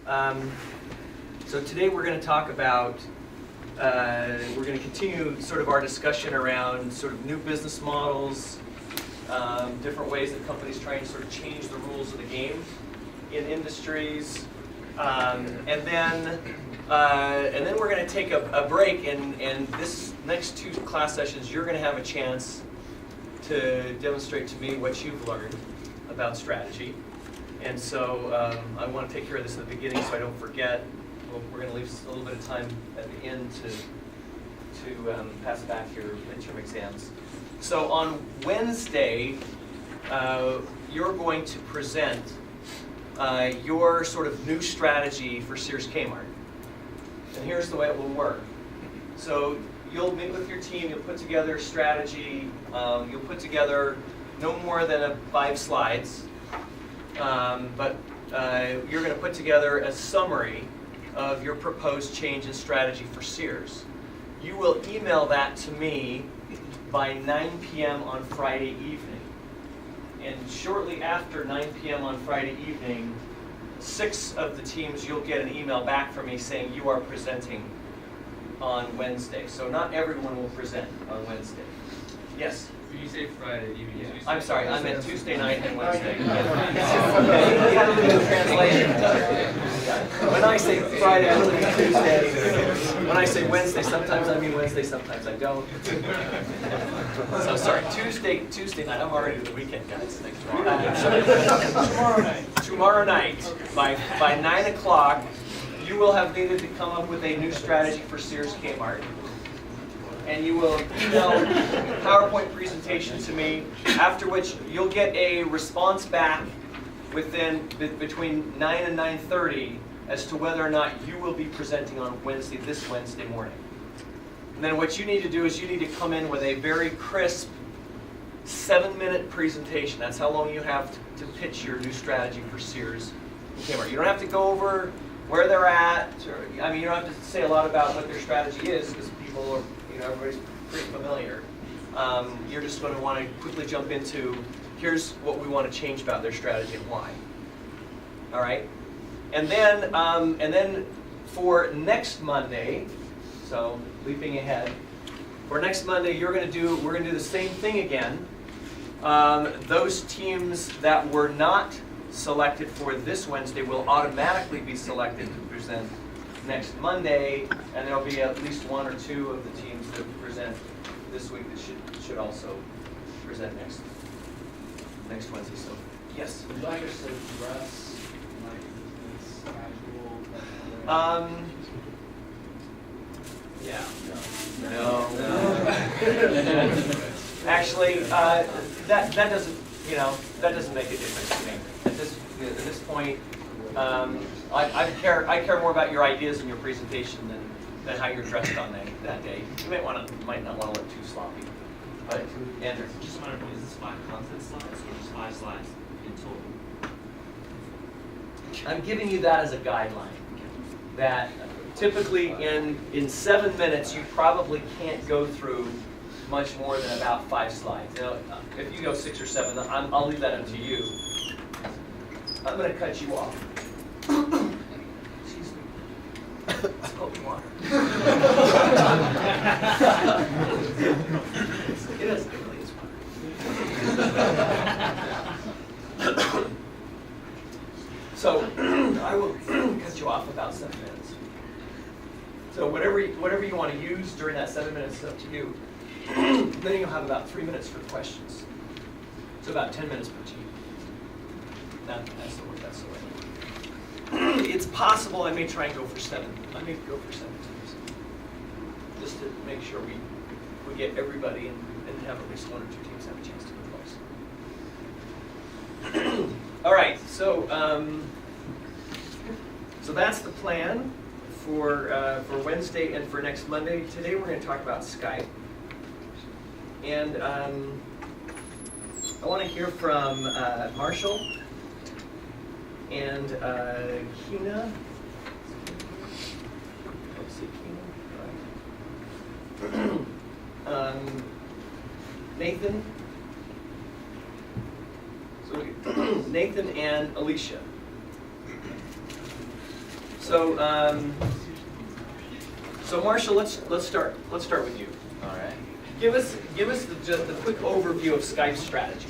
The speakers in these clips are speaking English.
So today we're going to talk about, we're going to continue sort of our discussion around sort of new business models, different ways that companies try and sort of change the rules of the game in industries, and then we're going to take a break, and this next two class sessions you're going to have a chance to demonstrate to me what you've learned about strategy. And so I want to take care of this at the beginning so I don't forget. We're going to leave a little bit of time at the end to pass back your midterm exams. So on Wednesday, you're going to present your sort of new strategy for Sears Kmart. And here's the way it will work. So you'll meet with your team, you'll put together a strategy, you'll put together no more than 5 slides, but you're going to put together a summary of your proposed change in strategy for Sears. You will email that to me by 9 p.m. on Friday evening. And shortly after 9 p.m. on Friday evening, 6 of the teams, you'll get an email back from me saying you are presenting on Wednesday. So not everyone will present on Wednesday. Yes? You say Friday, you mean Tuesday? I'm sorry, I meant Tuesday night and Wednesday. Okay, you have to do the translation. When I say Friday, I really mean Tuesday. When I say Wednesday, sometimes I mean Wednesday, sometimes I don't. So sorry, Tuesday night. I'm already in the weekend, guys. Tomorrow night, by 9 o'clock, you will have needed to come up with a new strategy for Sears Kmart. And you will email PowerPoint presentation to me, after which you'll get a response back between 9 and 9:30 as to whether or not you will be presenting on this Wednesday morning. And then what you need to do is you need to come in with a very crisp 7-minute presentation. That's how long you have to pitch your new strategy for Sears Kmart. You don't have to go over where they're at, you don't have to say a lot about what their strategy is, because people are, everybody's pretty familiar. You're just going to want to quickly jump into, here's what we want to change about their strategy and why. All right? And then for next Monday, so leaping ahead, for next Monday we're going to do the same thing again. Those teams that were not selected for this Wednesday will automatically be selected to present next Monday, and there'll be at least 1 or 2 of the teams that present this week that should also present next Wednesday. So yes. Would you like us to dress like this casual? Yeah. No. Actually, that doesn't make a difference to me at this point. I care more about your ideas and your presentation than how you're dressed on that day. You might not want to look too sloppy. But Andrew, Just wondering, is this 5 content slides or just 5 slides in total? I'm giving you that as a guideline. That typically in 7 minutes you probably can't go through much more than about 5 slides. If you go 6 or 7, I'll leave that up to you. I'm going to cut you off. Excuse me. Let's hope you water. It is really is water. So I will cut you off about 7 minutes. So whatever you want to use during that 7 minutes is up to you. Then you'll have about 3 minutes for questions. So about 10 minutes per team. That's the way. It's possible I may try and go for 7. I may go for 7 teams, just to make sure we get everybody and have at least 1 or 2 teams have a chance to go twice. All right. So that's the plan for Wednesday and for next Monday. Today we're going to talk about Skype, and I want to hear from Marshall and Keena. Let's see, Keena. Nathan. So Nathan and Alicia. So Marshall, let's start with you. All right. Give us just the quick overview of Skype's strategy.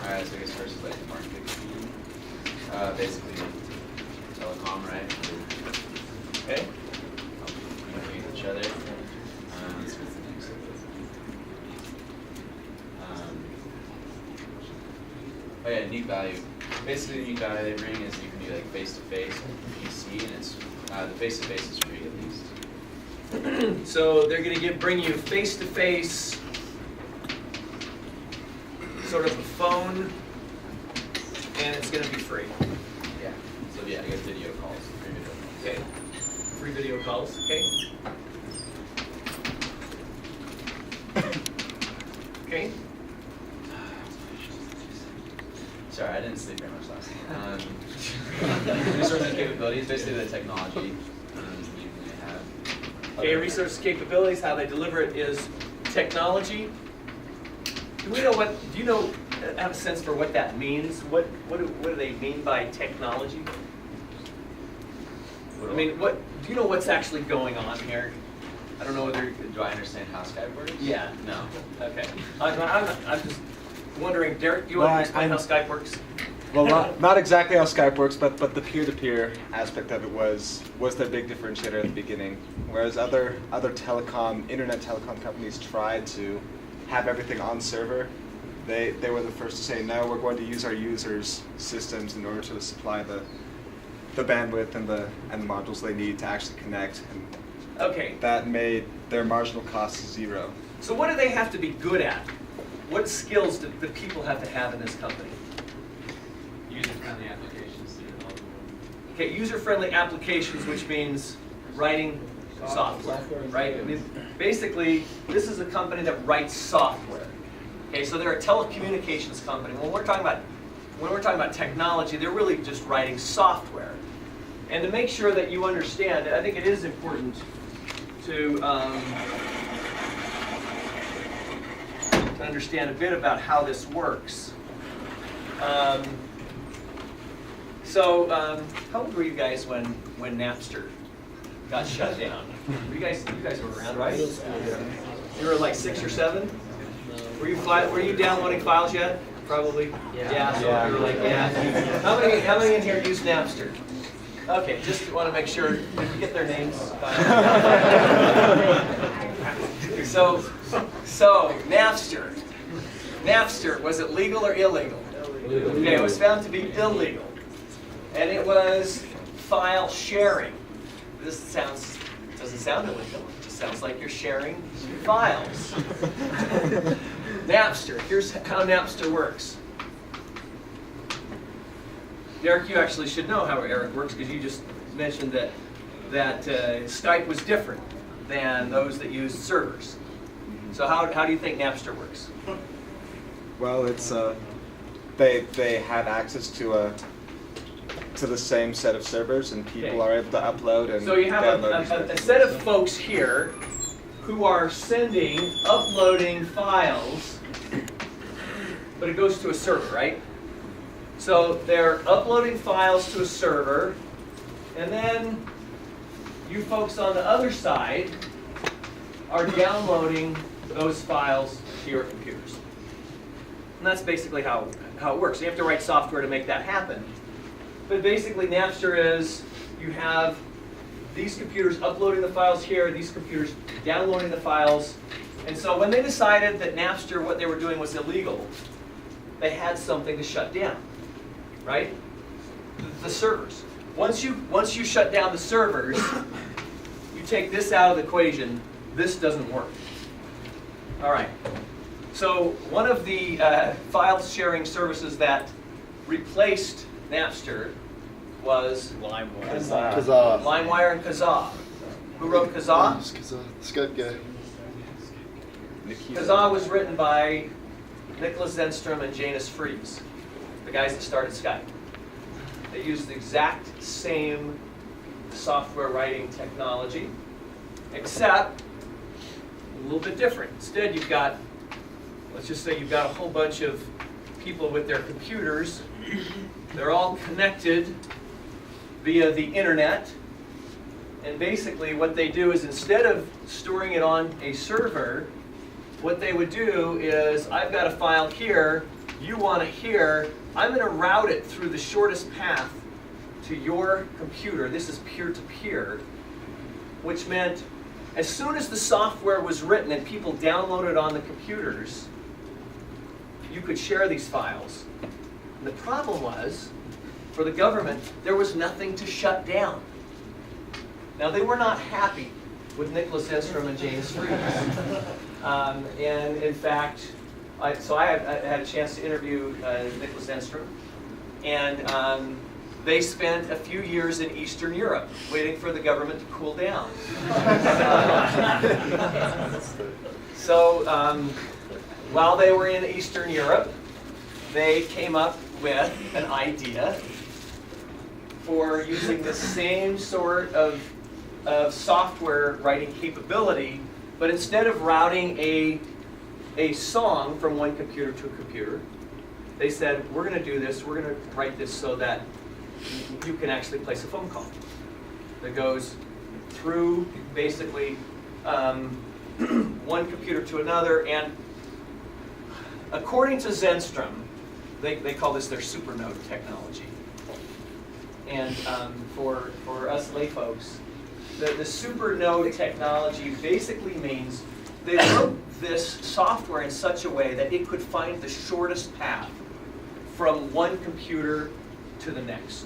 All right. So I guess first is like the marketing. Basically, telecom, right? Okay. Communicate with each other. What's the next? Oh yeah, unique value. Basically, the unique value they bring is you can do like face-to-face PC, and it's the face-to-face is free at least. So they're going to bring you face-to-face, sort of a phone, and it's going to be free. Yeah. So yeah, I guess video calls, free video calls. Okay. Free video calls. Okay. Okay. Sorry, I didn't sleep very much last night. Resources and capabilities, basically the technology you have. Okay. Resource capabilities. How they deliver it is technology. Do you have a sense for what that means? What do they mean by technology? I mean, do you know what's actually going on here? I don't know whether. Do I understand how Skype works? Yeah. No. Okay. I'm just wondering, Derek, do you want to explain how Skype works? Well, not exactly how Skype works, but the peer-to-peer aspect of it was the big differentiator at the beginning. Whereas other internet telecom companies tried to have everything on server, they were the first to say, no, we're going to use our users' systems in order to supply the bandwidth and the modules they need to actually connect. And Okay. that made their marginal costs zero. So what do they have to be good at? What skills do the people have to have in this company? User-friendly applications to develop. Okay, user-friendly applications, which means writing software, right? I mean, basically, this is a company that writes software. Okay, so they're a telecommunications company. When we're talking about technology, they're really just writing software. And to make sure that you understand, I think it is important to understand a bit about how this works. How old were you guys when Napster got shut down? You guys were around, right? You were like 6 or 7. Were you downloading files yet? Probably. Yeah. So you were like, yeah. How many in here use Napster? Okay, just want to make sure. Did we get their names? So Napster, was it legal or illegal? Okay, it was found to be illegal. And it was file sharing. This doesn't sound illegal. It just sounds like you're sharing files. Napster, here's how Napster works. Derek, you actually should know how Eric works because you just mentioned that Skype was different than those that used servers. So how do you think Napster works? Well, it's they have access to the same set of servers, and people are able to upload and so you have download a set of folks here who are uploading files, but it goes to a server, right? So they're uploading files to a server, and then you folks on the other side are downloading those files to your computers. And that's basically how it works. You have to write software to make that happen. But basically Napster is, you have these computers uploading the files here, these computers downloading the files. And so when they decided that Napster, what they were doing was illegal, they had something to shut down, right? The servers. Once you shut down the servers, you take this out of the equation, this doesn't work. All right. So one of the file sharing services that replaced Napster was LimeWire and Kazaa. Who wrote Kazaa? Skype guy. Kazaa was written by Nicholas Zenstrom and Janus Fries, the guys that started Skype. They used the exact same software writing technology, except a little bit different. Instead, you've got let's just say you've got a whole bunch of people with their computers. They're all connected via the internet. And basically what they do is, instead of storing it on a server, what they would do is, I've got a file here, you want it here, I'm going to route it through the shortest path to your computer. This is peer-to-peer, which meant as soon as the software was written and people downloaded on the computers, you could share these files. And the problem was, for the government, there was nothing to shut down. Now, they were not happy with Nicholas Enstrom and James Freeze. And in fact, I had a chance to interview Nicholas Enstrom, and they spent a few years in Eastern Europe waiting for the government to cool down. So while they were in Eastern Europe, they came up with an idea for using the same sort of software writing capability, but instead of routing a song from one computer to a computer, they said, we're going to do this, we're going to write this so that you can actually place a phone call that goes through basically one computer to another. And according to Zenstrom, they call this their supernode technology. And for us lay folks, the supernode technology basically means they wrote this software in such a way that it could find the shortest path from one computer to the next.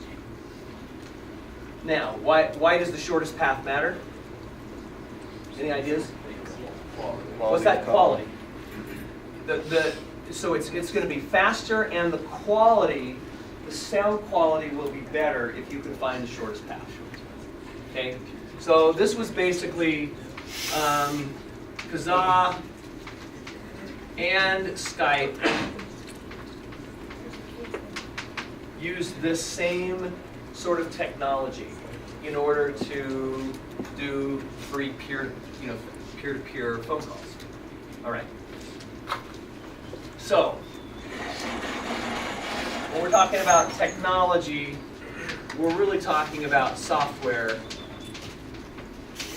Now, why does the shortest path matter? Any ideas? What's that? Quality. So it's going to be faster, and the quality, the sound quality will be better if you can find the shortest path. Okay? So this was basically Kazaa and Skype used this same sort of technology in order to do free peer-to-peer phone calls. All right. So when we're talking about technology, we're really talking about software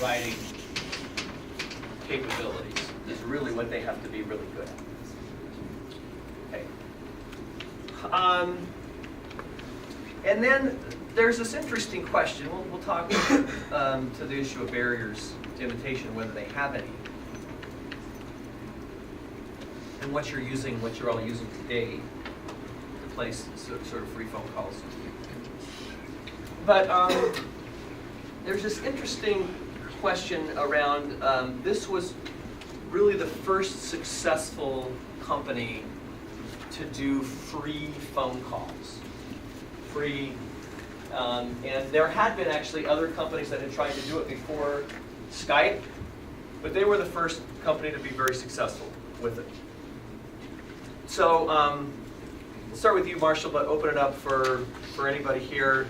writing capabilities. Is really what they have to be really good at. Okay. And then there's this interesting question. We'll talk to the issue of barriers to imitation, whether they have any, and what you're all using today to place sort of free phone calls. But there's this interesting question around, this was really the first successful company to do free phone calls. Free, and there had been actually other companies that had tried to do it before Skype, but they were the first company to be very successful with it. So we'll start with you, Marshall, but open it up for anybody here.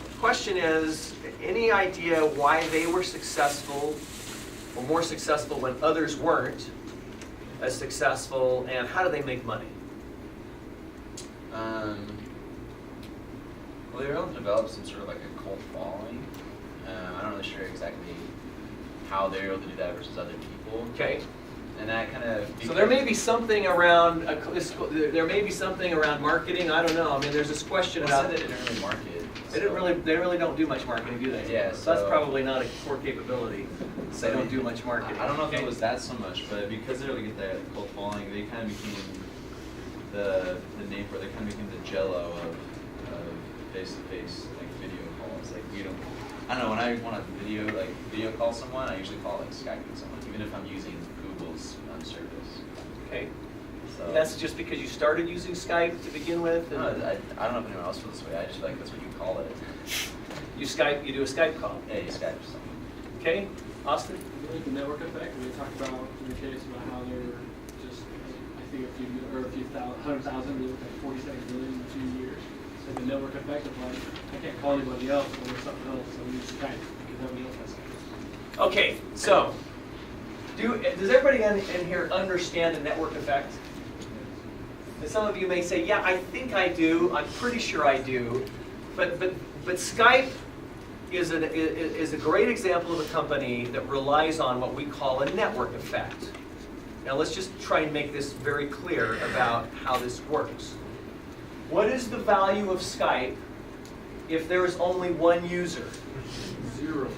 The question is, any idea why they were successful, or more successful when others weren't as successful, and how do they make money? Well, they were able to develop some sort of like a cult following. I'm not really sure exactly how they were able to do that versus other people. Okay. And that kind of. So there may be something around marketing. I don't know. I mean, there's this question about. They didn't really market. They really don't do much marketing, do they? Yeah. So that's probably not a core capability. So they don't do much marketing. I don't know if it was that so much, but because they were able to get that cult following, they kind of became the name for it. They kind of became the Jello of face-to-face like video calls. Like I don't know, when I want to video call someone, I usually call Skype with someone, even if I'm using Google's service. Okay. So And that's just because you started using Skype to begin with? No, I don't know if anyone else feels this way. I just feel like that's what you call it. You do a Skype call? Yeah, you Skype or something. Okay. Austin? I think the network effect, we talked about in the case about how they were just, I think a few 100,000, we looked at 47 million in 2 years. So the network effect of like, I can't call anybody else or something else, so we use Skype because nobody else has Skype. Okay, so Does everybody in here understand the network effect? And some of you may say, yeah, I think I do. I'm pretty sure I do. But Skype is a great example of a company that relies on what we call a network effect. Now let's just try and make this very clear about how this works. What is the value of Skype if there is only one user? 0.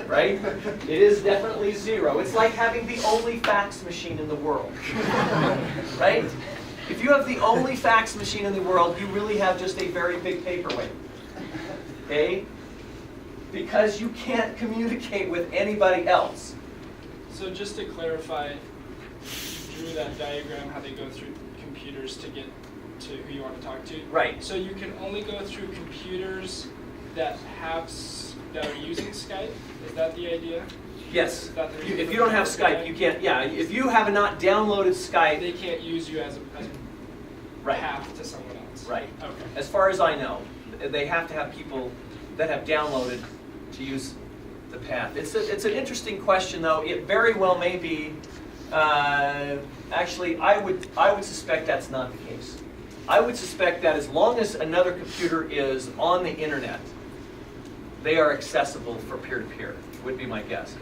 Right? It is definitely 0. It's like having the only fax machine in the world. Right? If you have the only fax machine in the world, you really have just a very big paperweight. Okay? Because you can't communicate with anybody else. So just to clarify, you drew that diagram how they go through computers to get to who you want to talk to. Right. So you can only go through computers that that are using Skype. Is that the idea? Yes. Is that the reason If for you don't the have network Skype, you can't. Yeah. If you have not downloaded Skype, They can't use you as a right. path to someone else. Right. Okay. As far as I know, they have to have people that have downloaded to use the path. It's an interesting question, though. It very well may be. Actually, I would suspect that's not the case. I would suspect that as long as another computer is on the internet, they are accessible for peer-to-peer, would be my guess.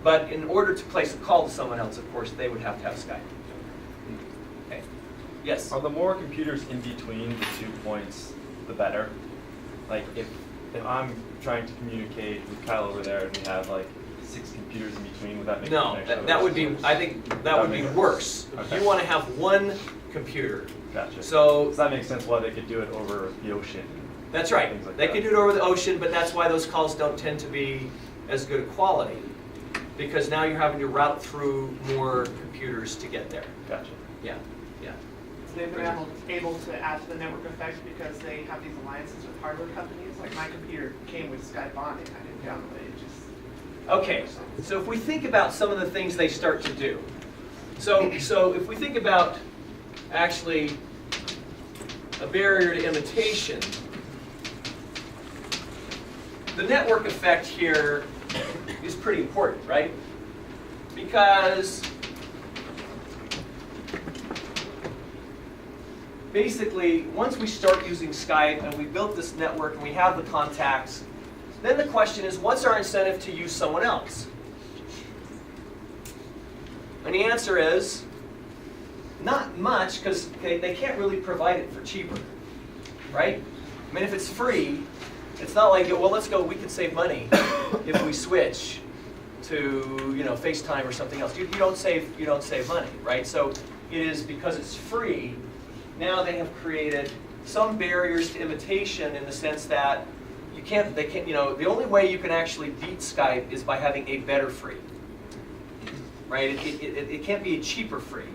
But in order to place a call to someone else, of course, they would have to have Skype. Okay. Yes? Are the more computers in between the 2 points, the better? Like if I'm trying to communicate with Kyle over there and we have like 6 computers in between, would that make No, the connection? that would be, I think that would be worse. Okay. You want to have one computer. Gotcha. So Does that make sense why they could do it over the ocean? that's right. Things like They that. can do it over the ocean, but that's why those calls don't tend to be as good a quality. Because now you're having to route through more computers to get there. Gotcha. Yeah, yeah. They've been able to add to the network effect because they have these alliances with hardware companies. Like my computer came with Skype on it. I didn't download it. It just Okay, so if we think about some of the things they start to do. So if we think about actually a barrier to imitation, the network effect here is pretty important, right? Because basically, once we start using Skype and we built this network and we have the contacts, then the question is, what's our incentive to use someone else? And the answer is, not much, because they can't really provide it for cheaper, right? I mean, if it's free, it's not like, well, let's go, we can save money if we switch to, you know, FaceTime or something else. You don't save money, right? So it is because it's free. Now they have created some barriers to imitation in the sense that they can't, you know, the only way you can actually beat Skype is by having a better free, right? It can't be a cheaper free.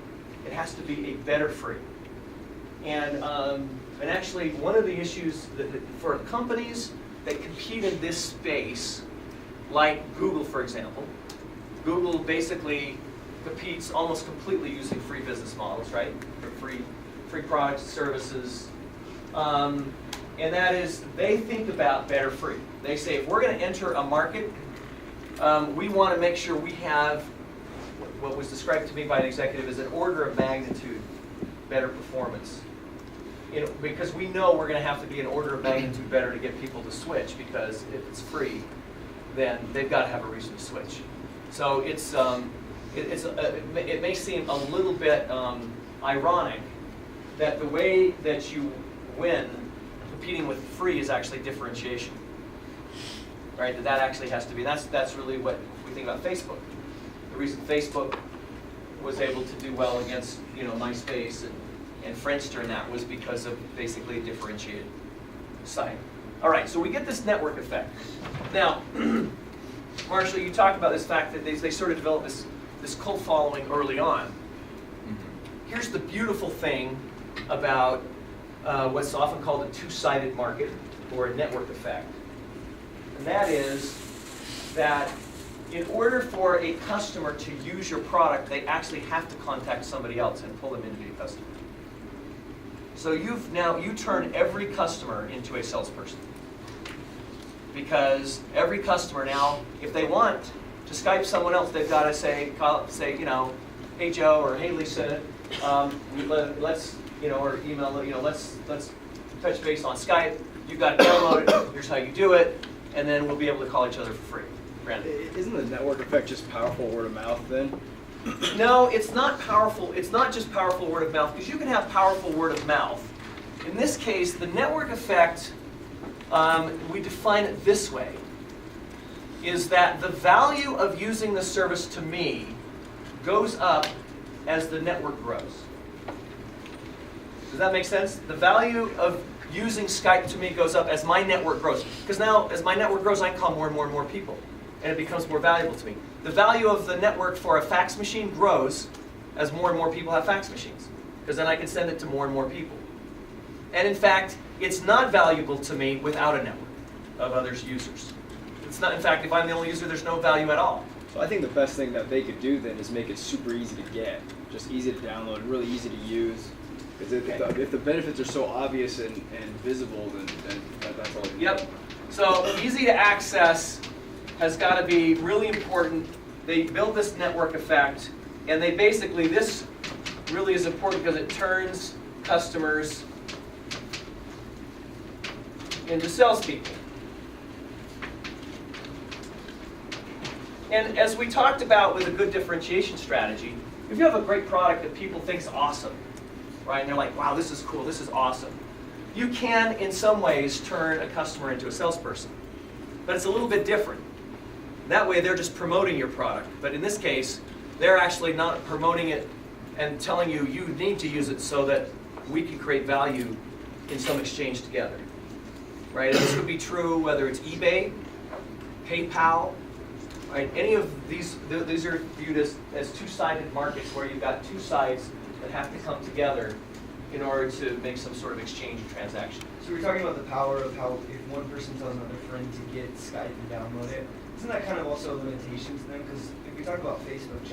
It has to be a better free. And actually, one of the issues that for companies that compete in this space, like Google, for example, Google basically competes almost completely using free business models, right? For free products and services. And that is, they think about better free. They say, if we're going to enter a market, we want to make sure we have what was described to me by an executive as an order of magnitude better performance. Because we know we're going to have to be an order of magnitude better to get people to switch, because if it's free, then they've got to have a reason to switch. So it may seem a little bit ironic that the way that you win competing with free is actually differentiation, right? That actually has to be. That's really what we think about Facebook. The reason Facebook was able to do well against, you know, MySpace and Friendster, and that was because of basically a differentiated site. All right, so we get this network effect. Now, Marshall, you talked about this fact that they sort of developed this cult following early on. Here's the beautiful thing about what's often called a two-sided market, or a network effect. And that is that in order for a customer to use your product, they actually have to contact somebody else and pull them in to be a customer. So you turn every customer into a salesperson. Because every customer now, if they want to Skype someone else, they've got to say, you know, hey Joe or hey Lisa, let's, you know, or email, you know, let's touch base on Skype. You've got to download it. Here's how you do it, and then we'll be able to call each other for free. Brandon. Isn't the network effect just powerful word of mouth then? No, it's not powerful. It's not just powerful word of mouth, because you can have powerful word of mouth. In this case, the network effect, we define it this way, is that the value of using the service to me goes up as the network grows. Does that make sense? The value of using Skype to me goes up as my network grows. Because now, as my network grows, I can call more and more and more people, and it becomes more valuable to me. The value of the network for a fax machine grows as more and more people have fax machines, because then I can send it to more and more people. And in fact, it's not valuable to me without a network of other users. It's not, in fact, if I'm the only user, there's no value at all. So I think the best thing that they could do then is make it super easy to get, just easy to download, really easy to use. Because if the benefits are so obvious and visible, then that's all you Yep. So easy to access has got to be really important. They build this network effect, and they basically, this really is important because it turns customers into salespeople. And as we talked about with a good differentiation strategy, if you have a great product that people think's awesome, right, and they're like, wow, this is cool, this is awesome, you can, in some ways, turn a customer into a salesperson. But it's a little bit different. That way, they're just promoting your product. But in this case, they're actually not promoting it and telling you you need to use it so that we can create value in some exchange together. Right? And this would be true whether it's eBay, PayPal, right? Any of these are viewed as two-sided markets where you've got two sides that have to come together in order to make some sort of exchange or transaction. So we're talking about the power of how if one person tells another friend to get Skype and download it, isn't that kind of also limitations then? Because if we talk about Facebook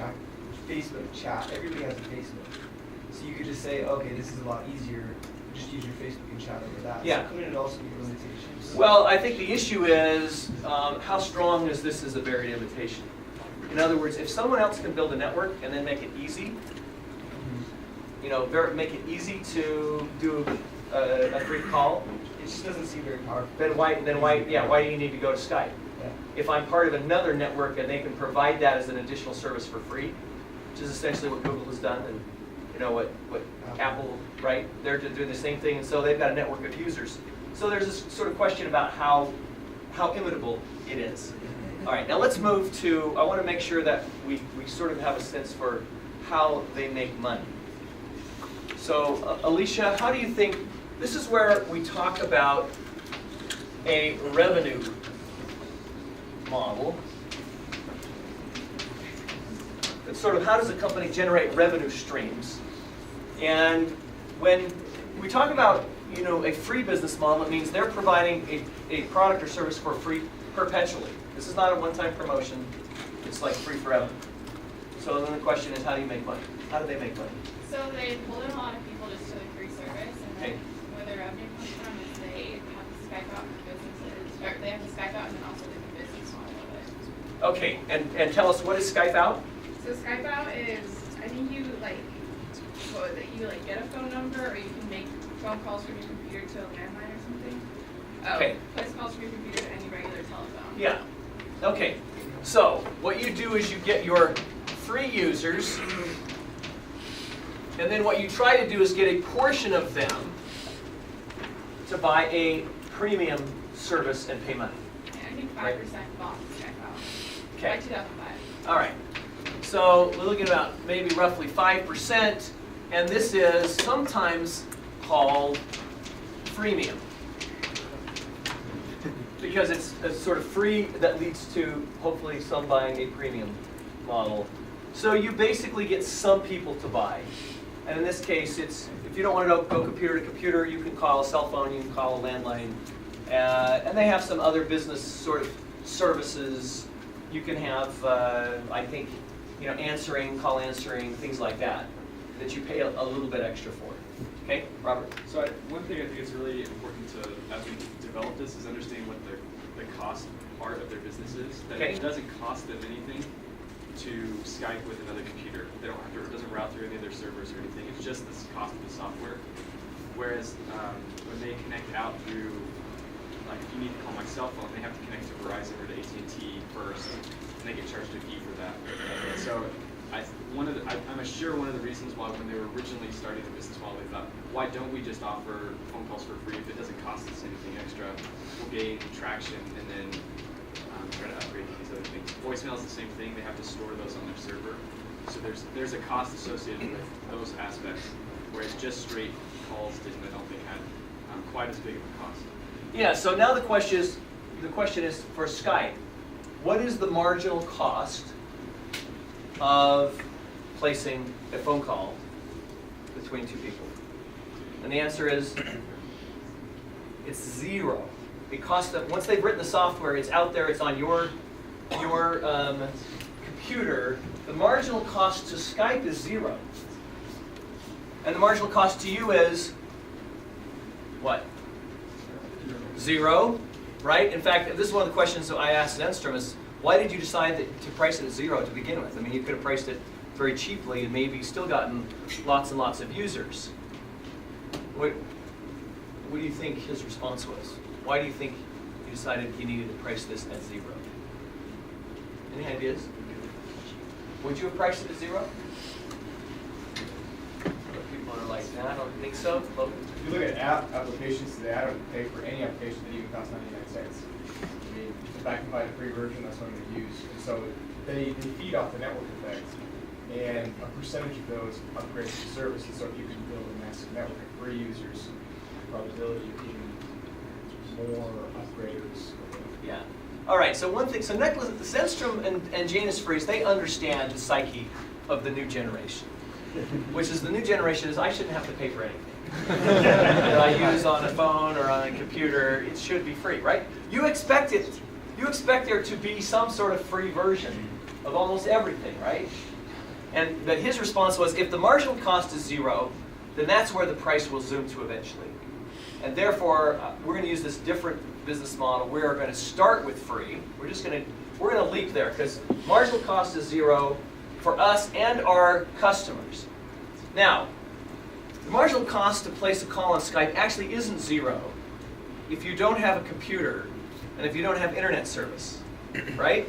chat, everybody has a Facebook. So you could just say, okay, this is a lot easier, just use your Facebook and chat over that. Yeah. So couldn't it also be limitations? Well, I think the issue is how strong is this as a varied invitation? In other words, if someone else can build a network and then make it easy, you know, make it easy to do a free call, It just doesn't seem very powerful. then why do you need to go to Skype? Yeah. If I'm part of another network and they can provide that as an additional service for free, which is essentially what Google has done, and you know what Apple, right? They're doing the same thing, and so they've got a network of users. So there's this sort of question about how imitable it is. All right, now let's move to, I want to make sure that we sort of have a sense for how they make money. So Alicia, how do you think, this is where we talk about a revenue model. It's sort of how does a company generate revenue streams? And when we talk about, you know, a free business model, it means they're providing a product or service for free perpetually. This is not a one-time promotion. It's like free forever. So then the question is, how do you make money? How do they make money? So they pull in a lot of people just to the free service, and then Okay. where their revenue comes from is they have to Skype out for businesses, or they have to Skype out and then also do the business model of it. Okay, and tell us, what is Skype out? So Skype out is, I think you like, what was it, you like get a phone number, or you can make phone calls from your computer to a landline or something. Oh, Okay. place calls from your computer to any regular telephone. Yeah. Okay. So what you do is you get your free users, and then what you try to do is get a portion of them to buy a premium service and pay money. Yeah, I think 5% bought Skype out. Okay. By 2005. All right. So we're looking at about maybe roughly 5%, and this is sometimes called freemium, because it's sort of free that leads to hopefully some buying a premium model. So you basically get some people to buy. And in this case, it's if you don't want to go computer to computer, you can call a cell phone, you can call a landline. And they have some other business sort of services. You can have, I think, you know, call answering, things like that you pay a little bit extra for. Okay, Robert? So one thing I think is really important to, as we develop this, is understanding what the cost part of their businesses, that Okay. it doesn't cost them anything to Skype with another computer. They don't have to, it doesn't route through any of their servers or anything. It's just the cost of the software. Whereas when they connect out through, like if you need to call my cell phone, they have to connect to Verizon or to AT&T first, and they get charged a fee for that. And so I'm sure one of the reasons why when they were originally starting the business model, they thought, why don't we just offer phone calls for free if it doesn't cost us anything extra? We'll gain traction and then try to upgrade to these other things. Voicemail is the same thing. They have to store those on their server. So there's a cost associated with those aspects, whereas just straight calls I don't think had quite as big of a cost. Yeah, so now the question is for Skype, what is the marginal cost of placing a phone call between two people? And the answer is it's zero. It costs them, once they've written the software, it's out there, it's on your computer. The marginal cost to Skype is zero. And the marginal cost to you is what? Zero, right? In fact, this is one of the questions that I asked Zenstrom is, why did you decide to price it at zero to begin with? I mean, you could have priced it very cheaply and maybe still gotten lots and lots of users. What do you think his response was? Why do you think you decided you needed to price this at zero? Any ideas? Would you have priced it at zero? People are like, nah, I don't think so. If you look at applications today, I don't pay for any application that even costs 99 cents. I mean, if I can buy the free version, that's what I'm going to use. And so they feed off the network effect, and a percentage of those upgrade the service. And so if you can build a massive network of free users, the probability of even more upgraders. Yeah. All right, so one thing, so Nicholas, Zenstrom and Janus Friis, they understand the psyche of the new generation, which is the new generation is I shouldn't have to pay for anything that I use on a phone or on a computer. It should be free, right? You expect it. You expect there to be some sort of free version of almost everything, right? And that his response was, if the marginal cost is zero, then that's where the price will zoom to eventually. And therefore, we're going to use this different business model. We are going to start with free. We're going to leap there because marginal cost is zero for us and our customers. Now, the marginal cost to place a call on Skype actually isn't zero if you don't have a computer and if you don't have internet service, right?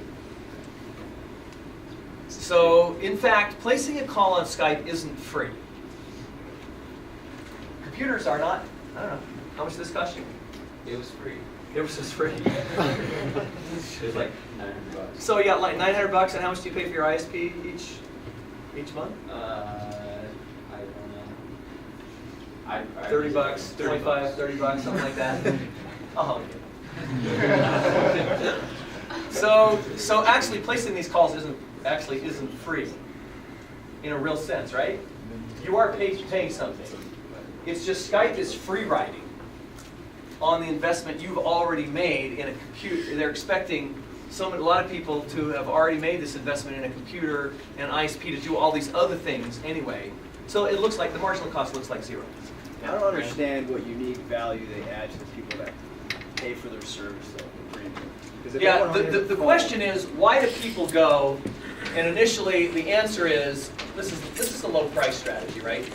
So, in fact, placing a call on Skype isn't free. Computers are not. I don't know. How much did this cost you? It was free. It was just free. It was like $900. So yeah, like $900, and how much do you pay for your ISP each month? I don't know. 30 bucks, 25, 30 bucks, something like that. I'll help you. So actually placing these calls isn't free in a real sense, right? You are paying something. It's just Skype is free riding on the investment you've already made in a computer. They're expecting a lot of people to have already made this investment in a computer and an ISP to do all these other things anyway. So it looks like the marginal cost looks like zero. I don't understand what unique value they add to the people that pay for their service, though, the premium. Yeah, the question is, why do people go? And initially, the answer is, this is a low price strategy, right?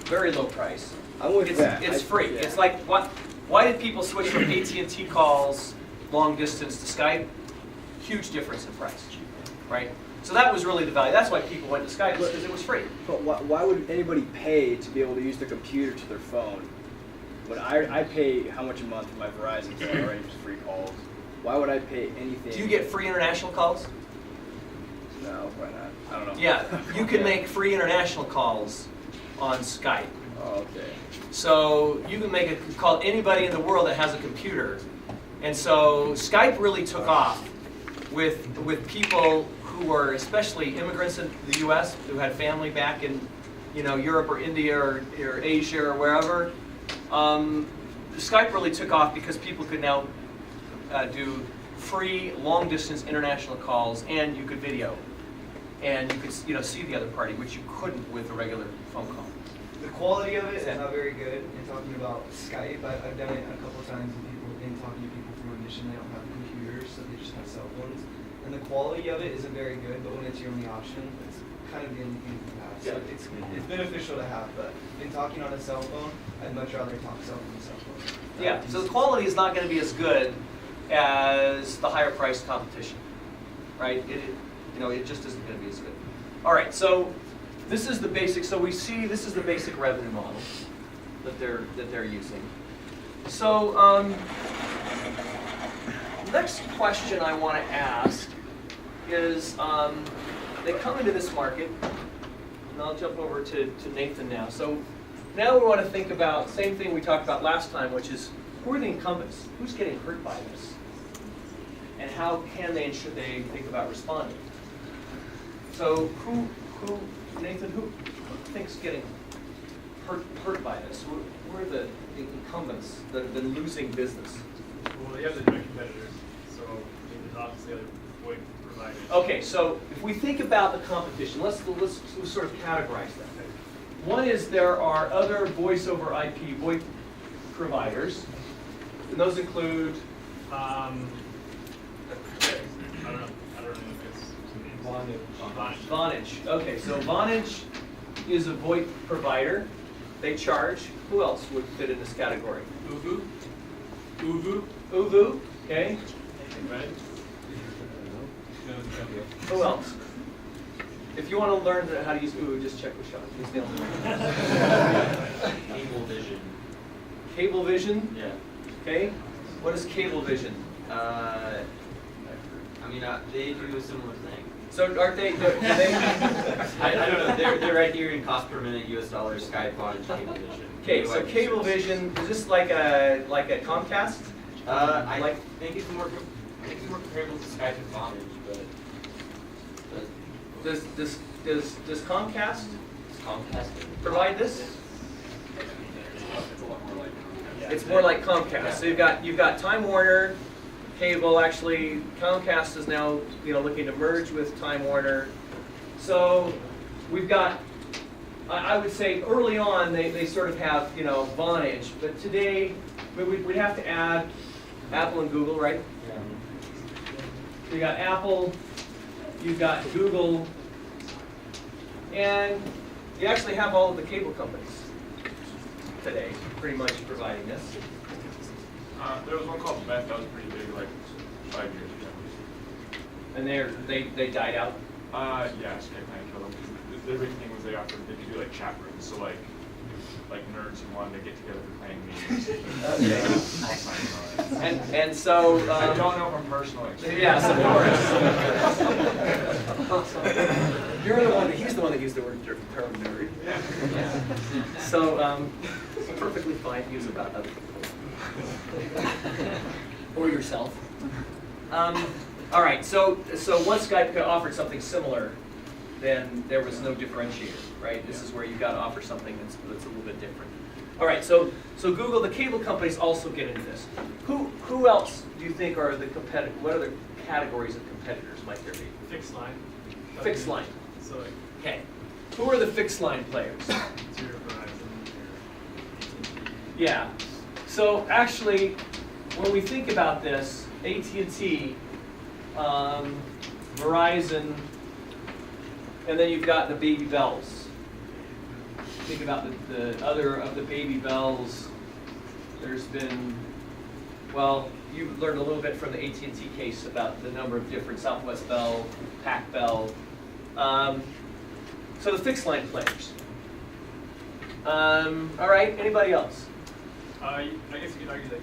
Very low price. I'm with that. It's free. Yeah. It's like, why did people switch from AT&T calls long distance to Skype? Huge difference in price, right? So that was really the value. That's why people went to Skype, because it was free. But why would anybody pay to be able to use the computer to their phone? But I pay how much a month for my Verizon plan already for free calls. Why would I pay anything? Do you get free international calls? No, why not? I don't know. Yeah, you can make free international calls on Skype. Oh, okay. So you can make a call anybody in the world that has a computer. And so Skype really took off with people who were especially immigrants in the U.S. who had family back in Europe or India or Asia or wherever. Skype really took off because people could now do free long-distance international calls, and you could video, and you could see the other party, which you couldn't with a regular phone call. The quality of it is not very good. In talking about Skype, I've done it a couple of times in talking to people from a mission they don't have computers. so they just have cell phones. And the quality of it isn't very good, but when it's your only option, it's kind of the only thing you have. So it's beneficial to have, but in talking on a cell phone, I'd much rather talk cell phone to cell phone. Yeah, so the quality is not going to be as good as the higher priced competition, right? It just isn't going to be as good. All right, so this is the basic. So we see this is the basic revenue model that they're using. So next question I want to ask is they come into this market, and I'll jump over to Nathan now. So now we want to think about same thing we talked about last time, which is who are the incumbents? Who's getting hurt by this? And how can they and should they think about responding? So Nathan, who thinks getting hurt by this? Who are the incumbents that have been losing business? Well, you have the direct competitors, so there's obviously other VoIP providers. Okay, so if we think about the competition, let's sort of categorize that. One is there are other voice over IP VoIP providers, and those include. I don't know if it's Vonage. Okay, so Vonage is a VoIP provider. They charge. Who else would fit in this category? Uvu. Okay. Right. Who else? If you want to learn how to use Uvu, just check with Sean. He's the only one. Cablevision. Cablevision? Yeah. Okay. What is Cablevision? They do a similar thing. So aren't they? Do they I don't know. They're right here in cost per minute, US dollars, Skype, Vonage, Cablevision. Okay, so Cablevision, is this like a Comcast? I think it's more comparable to Skype and Vonage, but Does Comcast Comcast provide this? It's a lot more like Comcast. It's more like Comcast. So you've got Time Warner Cable. Actually, Comcast is now looking to merge with Time Warner. So we've got. I would say early on they sort of have Vonage, but today we'd have to add Apple and Google, right? Yeah. So you got Apple, you've got Google, and you actually have all of the cable companies today pretty much providing this. There was one called Beth that was pretty big, like 5 years ago. And they died out. Yeah, Skype kind of killed them. The big thing was they could do like chat rooms, so like nerds who wanted to get together for playing games. And so I don't know from personal experience. Yes, of course. You're the one. He's the one that used the word term nerd. Yeah. So it's perfectly fine to use about other people or yourself. All right. So once Skype offered something similar, then there was no differentiator, right? This is where you got to offer something that's a little bit different. All right, so Google, the cable companies also get into this. Who else do you think are the competitive? What other categories of competitors might there be? Fixed line. Fixed line. So like. Okay. Who are the fixed line players? Yeah. So actually, when we think about this, AT&T, Verizon. And then you've got the Baby Bells. Think about the other of the Baby Bells. There's been, well, you learned a little bit from the AT&T case about the number of different Southwest Bell, Pac Bell. So the fixed line players. All right, anybody else? I guess you could argue like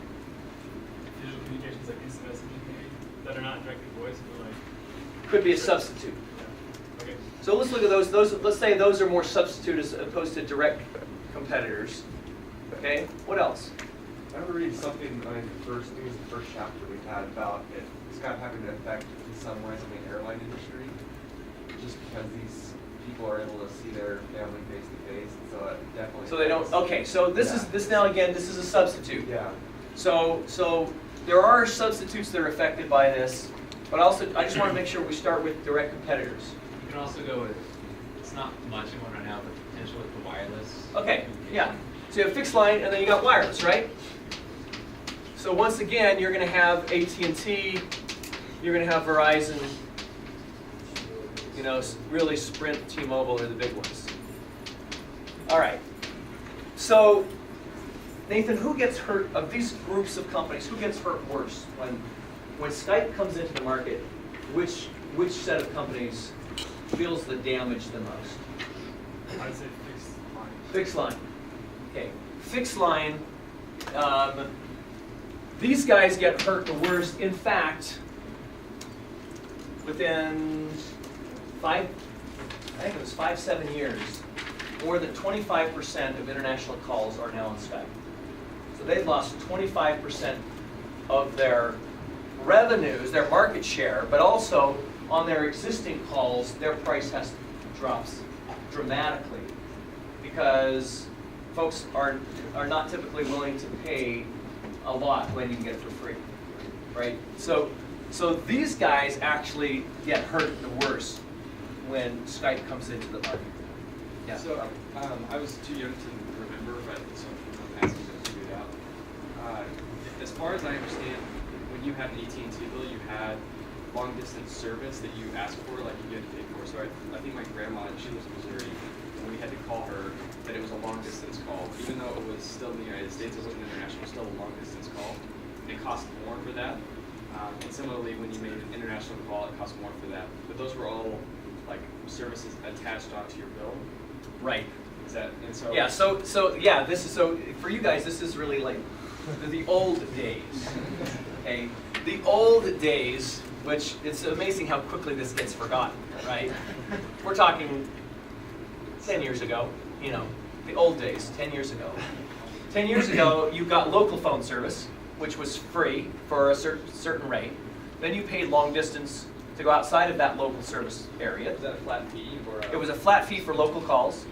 digital communications like instant messaging maybe, that are not directly voice, but like. Could be a substitute. Okay. So let's look at those. Let's say those are more substitute as opposed to direct competitors. Okay. What else? I remember reading something in the first chapter we had about it. Skype having an effect in some ways on the airline industry, just because these people are able to see their family face to face, and so it definitely. So they don't. Okay. So this is now again. This is a substitute. Yeah. So there are substitutes that are affected by this, but also I just want to make sure we start with direct competitors. You can also go with, it's not much in one right now, but potentially with the wireless. Okay, yeah. So you have fixed line, and then you got wireless, right? So once again, you're going to have AT&T, you're going to have Verizon, you know, really Sprint, T-Mobile are the big ones. All right. So, Nathan, who gets hurt of these groups of companies? Who gets hurt worse when Skype comes into the market? Which set of companies feels the damage the most? I'd say fixed line. Fixed line. Okay. Fixed line. These guys get hurt the worst. In fact, within 7 years, more than 25% of international calls are now on Skype. So they've lost 25% of their revenues, their market share, but also on their existing calls, their price drops dramatically because folks are not typically willing to pay a lot when you can get it for free, right? So these guys actually get hurt the worst when Skype comes into the market. Yeah. So I was too young to remember, but so I'm asking to figure it out. As far as I understand, when you had an AT&T bill, you had long distance service that you asked for, like you had to pay for. So I think my grandma, she lives in Missouri, and we had to call her that it was a long distance call, even though it was still in the United States, it wasn't international, still a long distance call. It cost more for that. And similarly, when you made an international call, it cost more for that. But those were all like services attached onto your bill. Right. Is that, and so yeah, so yeah, this is, so for you guys, this is really like the old days. Okay, the old days, which it's amazing how quickly this gets forgotten, right? We're talking 10 years ago, you know, the old days, 10 years ago. 10 years ago, you got local phone service, which was free for a certain rate. Then you paid long distance to go outside of that local service area. Was that a flat fee or? It was a flat fee for local calls,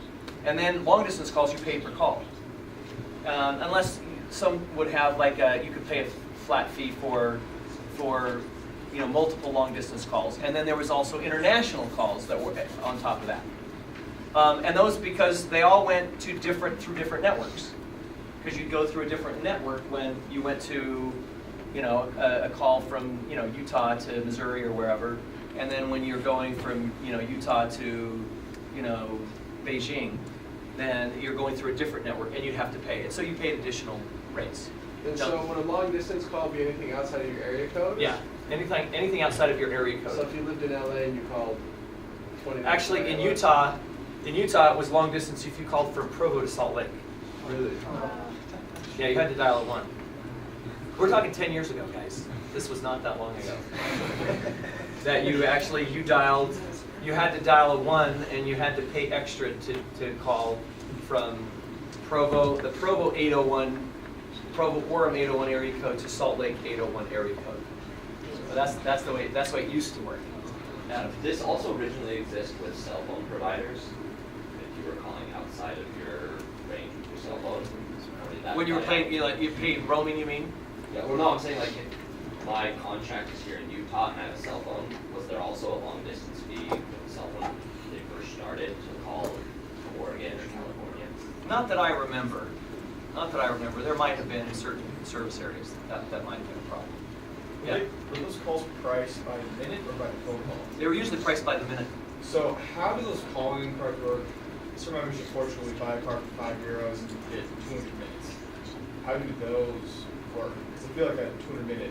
and then long distance calls you paid per call. Unless some would have like you could pay a flat fee for you know, multiple long distance calls, and then there was also international calls that were on top of that. And those, because they all went to through different networks, because you'd go through a different network when you went to, you know, a call from, you know, Utah to Missouri or wherever, and then when you're going from, you know, Utah to, you know, Beijing, then you're going through a different network and you'd have to pay it. So you paid additional rates. And so would a long distance call be anything outside of your area code? Yeah, anything outside of your area code. So if you lived in LA and you called 20 minutes Actually, away, in Utah, it was long distance if you called from Provo to Salt Lake. Really? Yeah, you had to dial a 1. We're talking 10 years ago, guys. This was not that long ago. That you had to dial a 1 and you had to pay extra to call from Provo, the Provo 801, Provo Orem 801 area code to Salt Lake 801 area code. So that's the way it used to work. Adam. This also originally exists with cell phone providers. If you were calling outside of your range with your cell phone. When you were paying, you paid roaming, you mean? Yeah, well no, I'm saying like if my contract is here in Utah and I have a cell phone, was there also a long distance fee with the cell phone when they first started to call to Oregon or California? Not that I remember. Not that I remember. There might have been in certain service areas that might have been a problem. Yeah. Were those calls priced by the minute or by the phone call? They were usually priced by the minute. So how do those calling cards work? Some members in Portugal, we buy a card for €5 and you get 200 minutes. How do those work? Because I feel like a 200-minute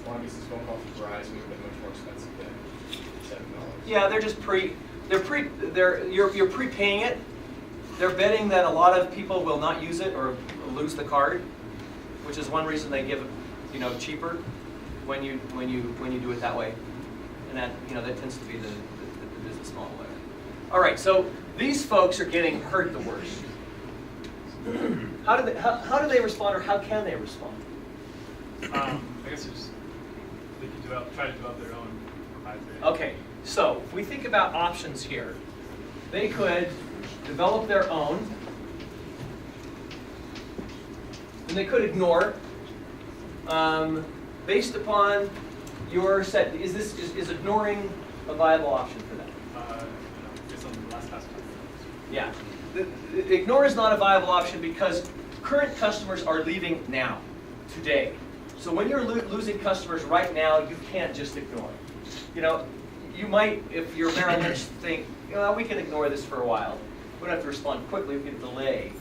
long distance phone call from Verizon would have been much more expensive than $7. Yeah, they're just you're prepaying it. They're betting that a lot of people will not use it or lose the card, which is one reason they give it, you know, cheaper when you do it that way. And that, you know, that tends to be the business model there. All right, so these folks are getting hurt the worst. How do they respond, or how can they respond? I guess they can try to develop their own proprietary. Okay, so if we think about options here, they could develop their own, and they could ignore, based upon your set. Is ignoring a viable option for them? Based on the last past time. Yeah. Ignore is not a viable option because current customers are leaving now, today. So when you're losing customers right now, you can't just ignore it. You know, you might, if you're Merrill Lynch, think, we can ignore this for a while. We don't have to respond quickly, we can delay.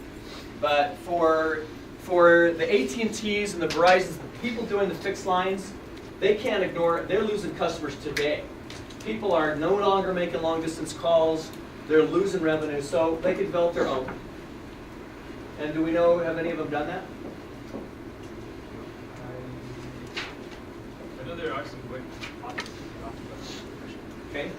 But for the AT&Ts and the Verizons, the people doing the fixed lines, they can't ignore it. They're losing customers today. People are no longer making long distance calls. They're losing revenue, so they can develop their own. And do we know, have any of them done that? I know there are some quick options. Okay.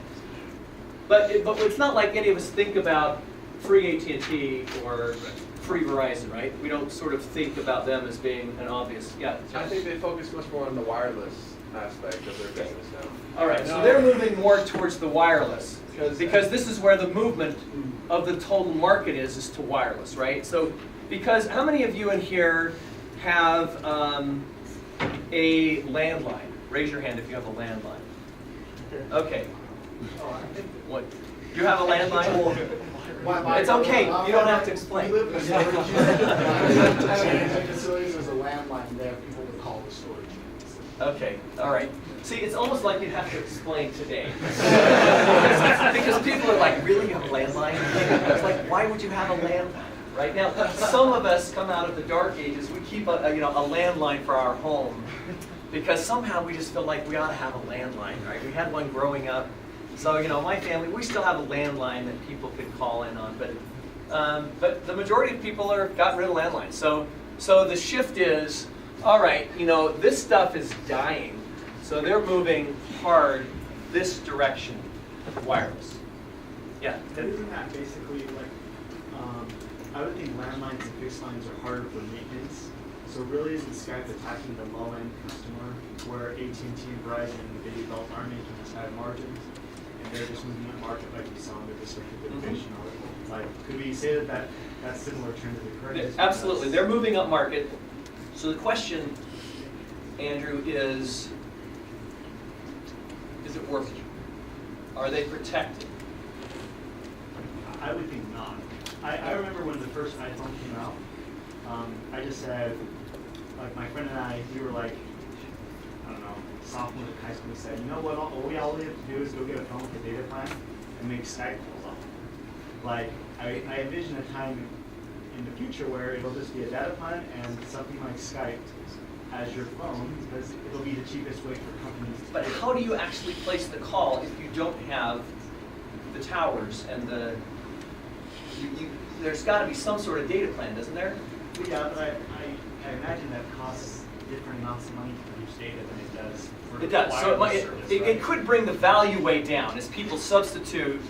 But it's not like any of us think about free AT&T or free Verizon, right? We don't sort of think about them as being an obvious, yeah. I think they focus much more on the wireless aspect of their business now. All right, so they're moving more towards the wireless because this is where the movement of the total market is to wireless, right? So because how many of you in here have a landline? Raise your hand if you have a landline. Okay. What? You have a landline? It's okay. You don't have to explain. We live in a storage unit. Facilities, there's a landline there. People would call the storage unit. Okay. All right. See, it's almost like you'd have to explain today. because people are like, really, you have a landline? It's like, why would you have a landline? Right now, some of us come out of the dark ages. We keep a landline for our home because somehow we just feel like we ought to have a landline, right? We had one growing up. So, my family, we still have a landline that people can call in on, but the majority of people got rid of landlines. So the shift is, all right, this stuff is dying, so they're moving hard this direction, wireless. Yeah. But isn't that basically like, I would think landlines and fixed lines are harder for maintenance. So really, isn't Skype attacking the low-end customer, where AT&T and Verizon and Video Belt are making us high margins? And they're just moving that market like we saw in the disruptive innovation article. Like, could we say that's similar trend to the current? Absolutely, they're moving up market. So the question, Andrew, is it working? Are they protected? I would think not. I remember when the first iPhone came out, I just said, like my friend and I, we were like, I don't know, sophomore in high school, we said, you know what, all we have to do is go get a phone with a data plan and make Skype calls off. Like, I envision a time in the future where it'll just be a data plan and something like Skype as your phone, because it'll be the cheapest way for companies to But how do you actually place the call if you don't have the towers and the... there's got to be some sort of data plan, doesn't there? Yeah, but I imagine that costs different amounts of money to produce data than it does for It does. So wireless service, it right? could bring the value way down as people substitute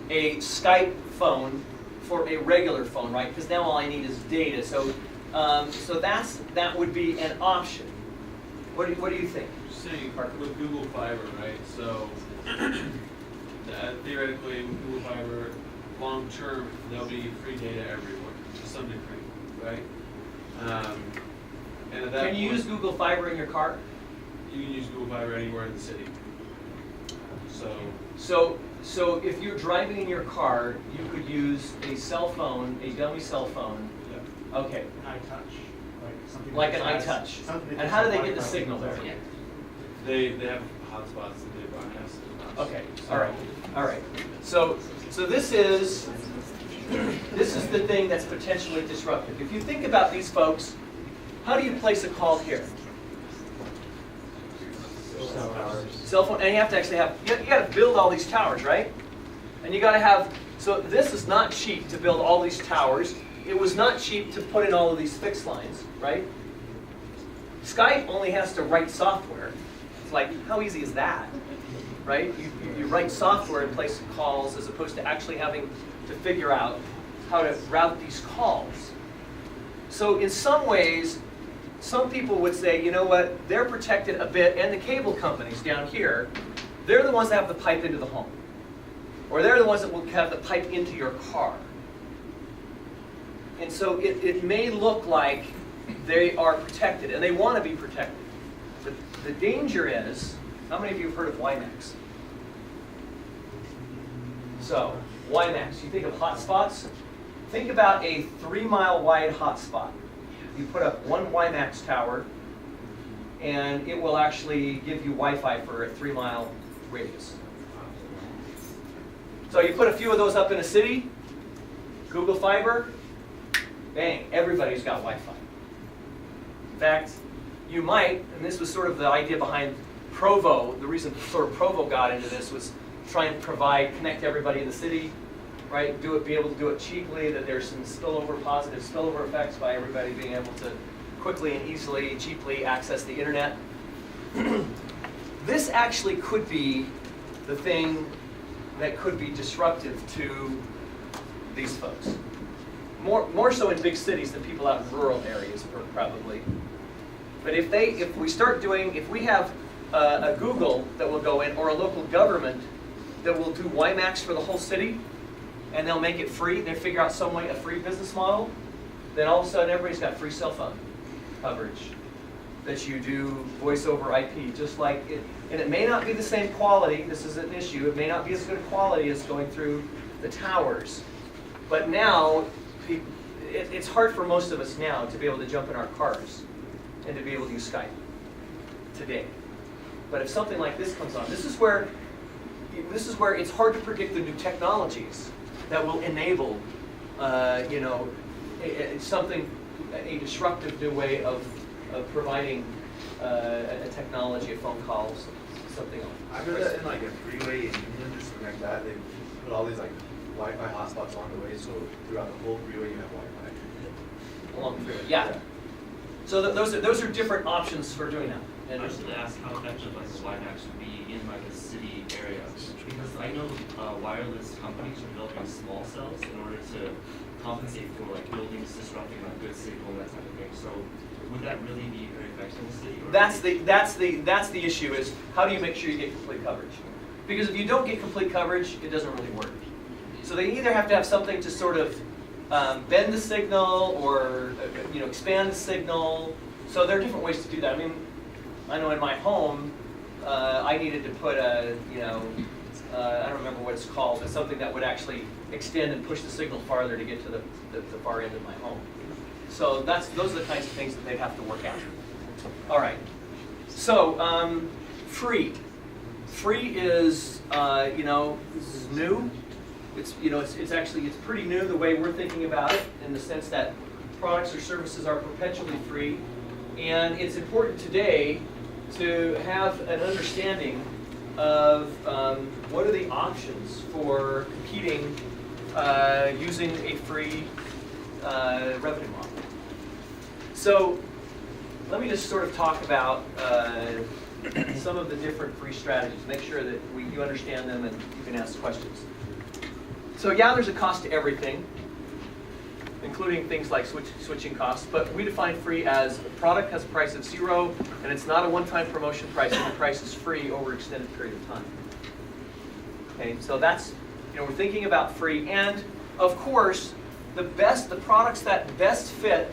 a Skype phone for a regular phone, right? Because now all I need is data. So that would be an option. What do you think? Just saying, with Google Fiber, right? So theoretically, with Google Fiber, long term, there'll be free data everywhere to some degree, right? And at that Can you point, use Google Fiber in your car? You can use Google Fiber anywhere in the city. So if you're driving in your car, you could use a cell phone, a dummy cell phone. Yeah. Okay. An iTouch, like something Like an that iTouch. something that And how do they takes get the Wi-Fi signal there? They have hotspots that they broadcast. Okay. All right. All right. So this is the thing that's potentially disruptive. If you think about these folks, how do you place a call here? Cell phone, and you have to actually have, you got to build all these towers, right? And you got to have, so this is not cheap to build all these towers. It was not cheap to put in all of these fixed lines, right? Skype only has to write software. It's like, how easy is that, right? You write software and place calls as opposed to actually having to figure out how to route these calls. So in some ways, some people would say, you know what, they're protected a bit, and the cable companies down here, they're the ones that have the pipe into the home. Or they're the ones that will have the pipe into your car. And so it may look like they are protected, and they want to be protected. The danger is, how many of you have heard of WiMAX? So, WiMAX, you think of hotspots? Think about a 3-mile wide hotspot. You put up one WiMAX tower, and it will actually give you Wi-Fi for a 3-mile radius. So you put a few of those up in a city, Google Fiber, bang, everybody's got Wi-Fi. In fact, you might, and this was sort of the idea behind Provo, the reason sort of Provo got into this was try and connect everybody in the city, right? Be able to do it cheaply, that there's some positive spillover effects by everybody being able to quickly and easily, cheaply access the internet. This actually could be the thing that could be disruptive to these folks. More so in big cities than people out in rural areas, probably. But if we have a Google that will go in, or a local government that will do WiMAX for the whole city, and they'll make it free, they figure out some way, a free business model, then all of a sudden everybody's got free cell phone coverage that you do voice over IP, just like it. And it may not be the same quality, this is an issue, it may not be as good a quality as going through the towers. But now, it's hard for most of us now to be able to jump in our cars and to be able to use Skype today. But if something like this comes on, this is where it's hard to predict the new technologies that will enable, a disruptive new way of providing a technology, a phone calls, something else. I heard that in like a freeway in England or something like that, they put all these like Wi-Fi hotspots along the way, so throughout the whole freeway you have Wi-Fi. Along the freeway, yeah. So those are different options for doing that. And I was going to ask how effective like WiMAX would be in like a city area, because I know wireless companies are developing small cells in order to compensate for like buildings disrupting like good signal and that type of thing. So would that really be very effective in the city? Or That's the issue, is how do you make sure you get complete coverage? Because if you don't get complete coverage, it doesn't really work. So they either have to have something to sort of bend the signal or expand the signal. So there are different ways to do that. I mean, I know in my home, I needed to put I don't remember what it's called, but something that would actually extend and push the signal farther to get to the far end of my home. So those are the kinds of things that they'd have to work out. All right. So free. Free is this is new. It's it's pretty new the way we're thinking about it, in the sense that products or services are perpetually free, and it's important today to have an understanding of what are the options for competing using a free revenue model. So let me just sort of talk about some of the different free strategies. Make sure that you understand them and you can ask questions. So yeah, there's a cost to everything, including things like switching costs, but we define free as a product has a price of 0, and it's not a one-time promotion price, and the price is free over an extended period of time. Okay, so that's, we're thinking about free, and of course, the products that best fit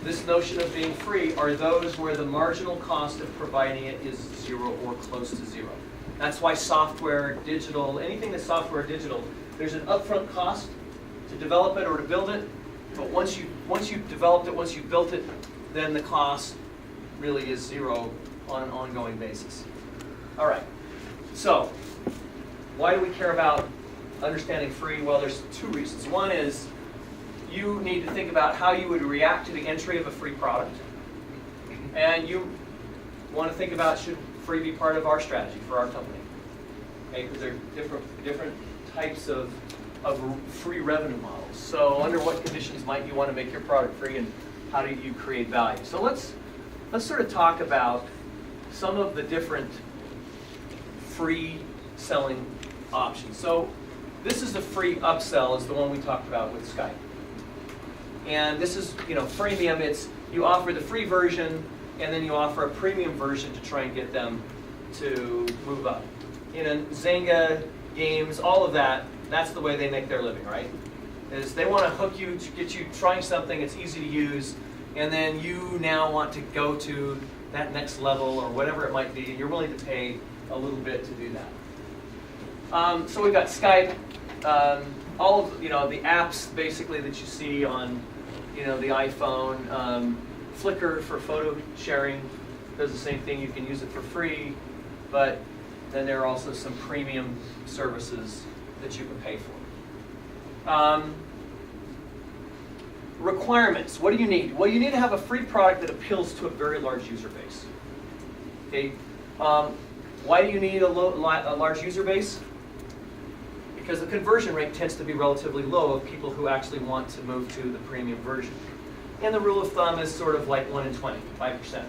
this notion of being free are those where the marginal cost of providing it is 0 or close to 0. That's why software, digital, anything that's software or digital, there's an upfront cost to develop it or to build it, but once you've developed it, once you've built it, then the cost really is 0 on an ongoing basis. All right, so why do we care about understanding free? Well, there's 2 reasons. One is you need to think about how you would react to the entry of a free product, and you want to think about, should free be part of our strategy for our company? Okay, because there are different types of free revenue models. So under what conditions might you want to make your product free, and how do you create value? So let's sort of talk about some of the different free selling options. So this is the free upsell, is the one we talked about with Skype. And this is, freemium. It's you offer the free version, and then you offer a premium version to try and get them to move up. Zynga games, all of that, that's the way they make their living, right? Is they want to hook you to get you trying something, it's easy to use, and then you now want to go to that next level or whatever it might be, and you're willing to pay a little bit to do that. So we've got Skype, all of the apps basically that you see on the iPhone, Flickr for photo sharing, does the same thing. You can use it for free, but then there are also some premium services that you can pay for. Requirements. What do you need? Well, you need to have a free product that appeals to a very large user base. Okay. Why do you need a large user base? Because the conversion rate tends to be relatively low of people who actually want to move to the premium version. And the rule of thumb is sort of like 1 in 20, 5%.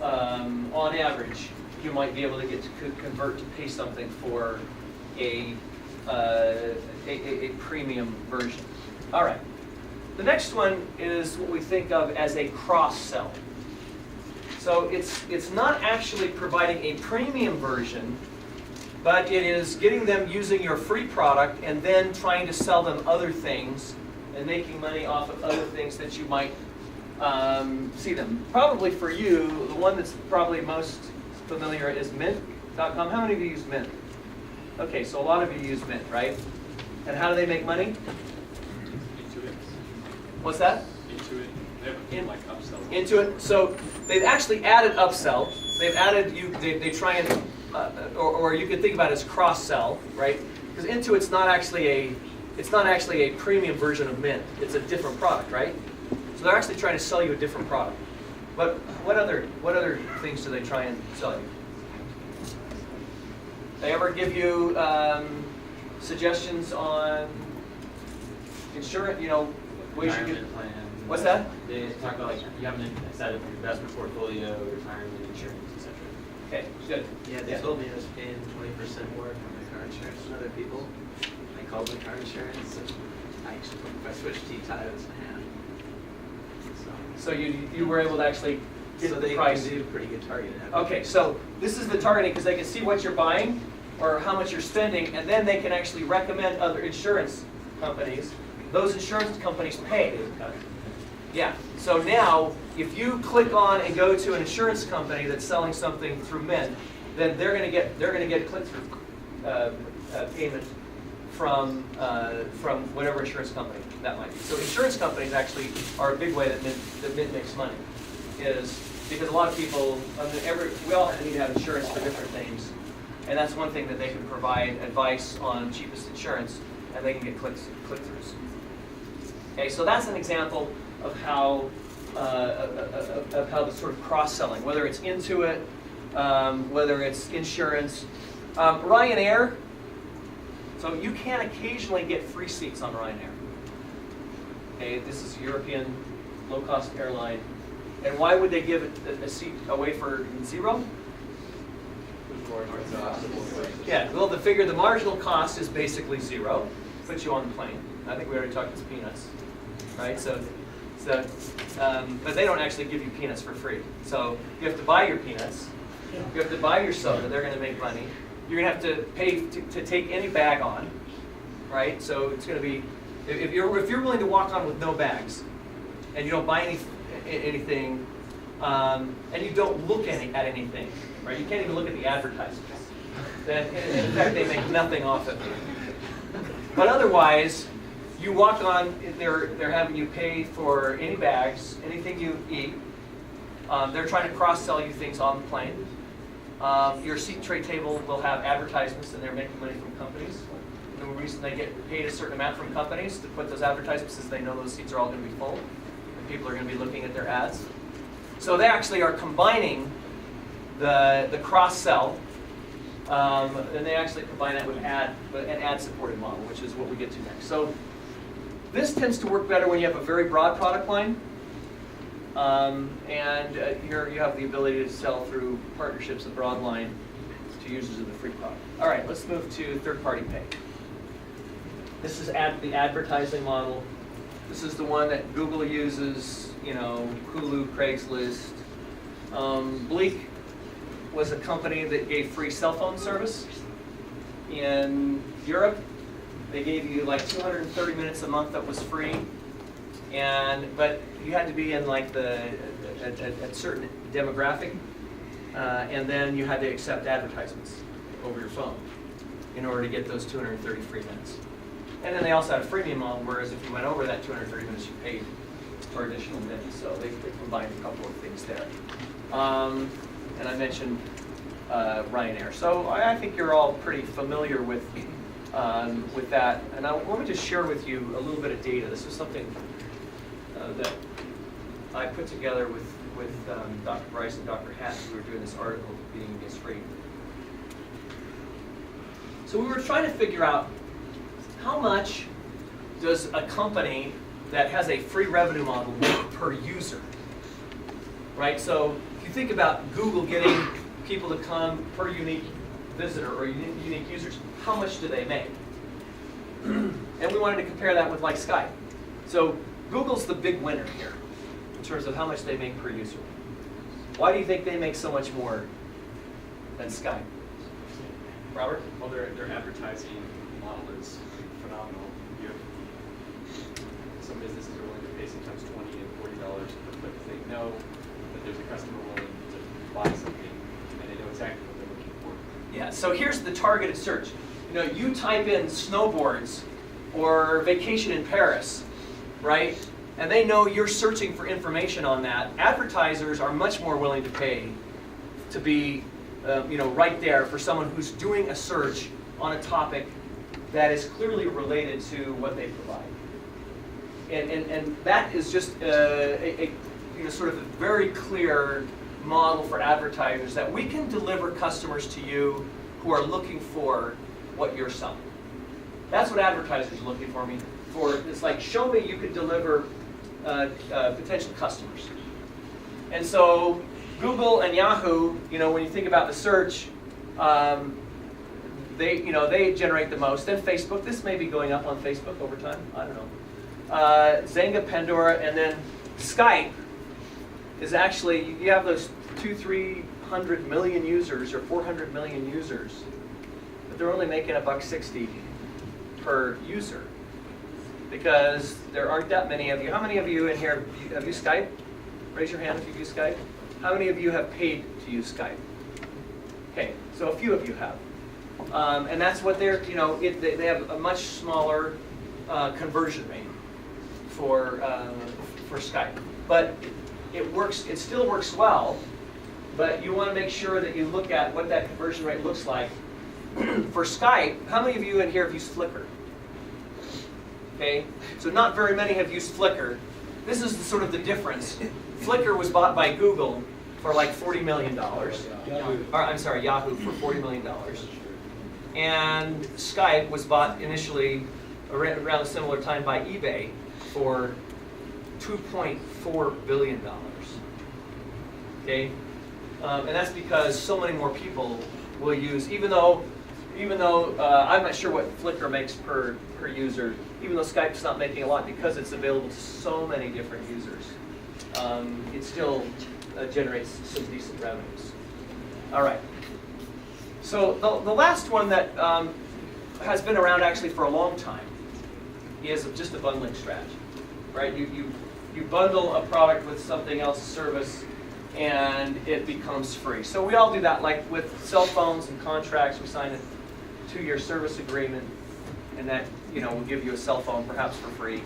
On average, you might be able to get to convert to pay something for a premium version. All right. The next one is what we think of as a cross-sell. So it's not actually providing a premium version, but it is getting them using your free product and then trying to sell them other things and making money off of other things that you might see them. Probably for you, the one that's probably most familiar is Mint.com. How many of you use Mint? Okay, so a lot of you use Mint, right? And how do they make money? Intuit. What's that? Intuit. They have like upsells. Intuit. So they've actually added upsell. They've added they try and or you could think about it as cross-sell, right? Because Intuit's not actually a premium version of Mint. It's a different product, right? So they're actually trying to sell you a different product. But what other things do they try and sell you? They ever give you suggestions on insurance? You know, ways you can. Plan. What's that? They talk about like you have an inside of your investment portfolio, retirement insurance, etc. Okay, good. Yeah, they told me I was paying 20% more for my car insurance than other people. I called my car insurance and I switched T-Tiles and So you were able to actually get so the they price. do pretty good targeting. Okay, so this is the targeting because they can see what you're buying or how much you're spending, and then they can actually recommend other insurance companies. Those insurance companies pay. Yeah. So now, if you click on and go to an insurance company that's selling something through Mint, then they're going to get click-through payment from whatever insurance company that might be. So insurance companies actually are a big way that Mint makes money, is because a lot of people, we all need to have insurance for different things, and that's one thing that they can provide advice on cheapest insurance, and they can get click-throughs. Okay, so that's an example of how the sort of cross-selling, whether it's Intuit, whether it's insurance, Ryanair. So you can occasionally get free seats on Ryanair. Okay, this is a European low-cost airline. And why would they give a seat away for zero? Yeah, well, the marginal cost is basically zero. Puts you on the plane. I think we already talked about peanuts, right? But they don't actually give you peanuts for free. So you have to buy your peanuts. You have to buy your soda. They're going to make money. You're going to have to pay to take any bag on, right? So it's going to be, if you're willing to walk on with no bags, and you don't buy anything, and you don't look at anything, right? You can't even look at the advertisements. Then in fact, they make nothing off of it. But otherwise, you walk on. They're having you pay for any bags, anything you eat. They're trying to cross-sell you things on the plane. Your seat tray table will have advertisements, and they're making money from companies. And the reason they get paid a certain amount from companies to put those advertisements is they know those seats are all going to be full, and people are going to be looking at their ads. So they actually are combining the cross-sell, and they actually combine that with an ad-supported model, which is what we get to next. So this tends to work better when you have a very broad product line. Here you have the ability to sell through partnerships, a broad line, to users of the free product. All right, let's move to third-party pay. This is the advertising model. This is the one that Google uses, Hulu, Craigslist. Bleak was a company that gave free cell phone service. In Europe, they gave you like 230 minutes a month that was free. But you had to be in like a certain demographic, and then you had to accept advertisements over your phone in order to get those 230 free minutes. And then they also had a freemium model, whereas if you went over that 230 minutes, you paid for additional minutes. So they combined a couple of things there. And I mentioned Ryanair. So I think you're all pretty familiar with that. And I want to just share with you a little bit of data. This is something that I put together with Dr. Bryce and Dr. Hatt, who were doing this article, Competing Against Free. So we were trying to figure out how much does a company that has a free revenue model make per user, right? So if you think about Google getting people to come per unique visitor or unique users, how much do they make? And we wanted to compare that with like Skype. So Google's the big winner here in terms of how much they make per user. Why do you think they make so much more than Skype? Robert? Well, their advertising model is phenomenal. You have some businesses are willing to pay sometimes $20 and $40 per click if they know that there's a customer willing to buy something and they know exactly what they're looking for. Yeah, so here's the targeted search. You know, you type in snowboards or vacation in Paris, right? And they know you're searching for information on that. Advertisers are much more willing to pay to be right there for someone who's doing a search on a topic that is clearly related to what they provide. And that is just sort of a very clear model for advertisers that we can deliver customers to you who are looking for what you're selling. That's what advertisers are looking for me for. It's like, show me you could deliver potential customers. And so Google and Yahoo, when you think about the search, they generate the most. Then Facebook, this may be going up on Facebook over time, I don't know. Zynga, Pandora, and then Skype is actually, you have those 200-300 million users or 400 million users, but they're only making $1.60 per user because there aren't that many of you. How many of you in here have used Skype? Raise your hand if you've used Skype. How many of you have paid to use Skype? Okay, so a few of you have. And that's what they're, they have a much smaller conversion rate for Skype. But it works, it still works well, but you want to make sure that you look at what that conversion rate looks like. For Skype, how many of you in here have used Flickr? Okay, so not very many have used Flickr. This is sort of the difference. Flickr was bought by Google for like $40 million. Yahoo for $40 million. And Skype was bought initially around a similar time by eBay for $2.4 billion. Okay, and that's because so many more people will use, even though I'm not sure what Flickr makes per user, even though Skype's not making a lot because it's available to so many different users. It still generates some decent revenues. All right. So the last one that has been around actually for a long time is just a bundling strategy, right? You bundle a product with something else, a service, and it becomes free. So we all do that, like with cell phones and contracts. We sign a 2-year service agreement, and that will give you a cell phone perhaps for free,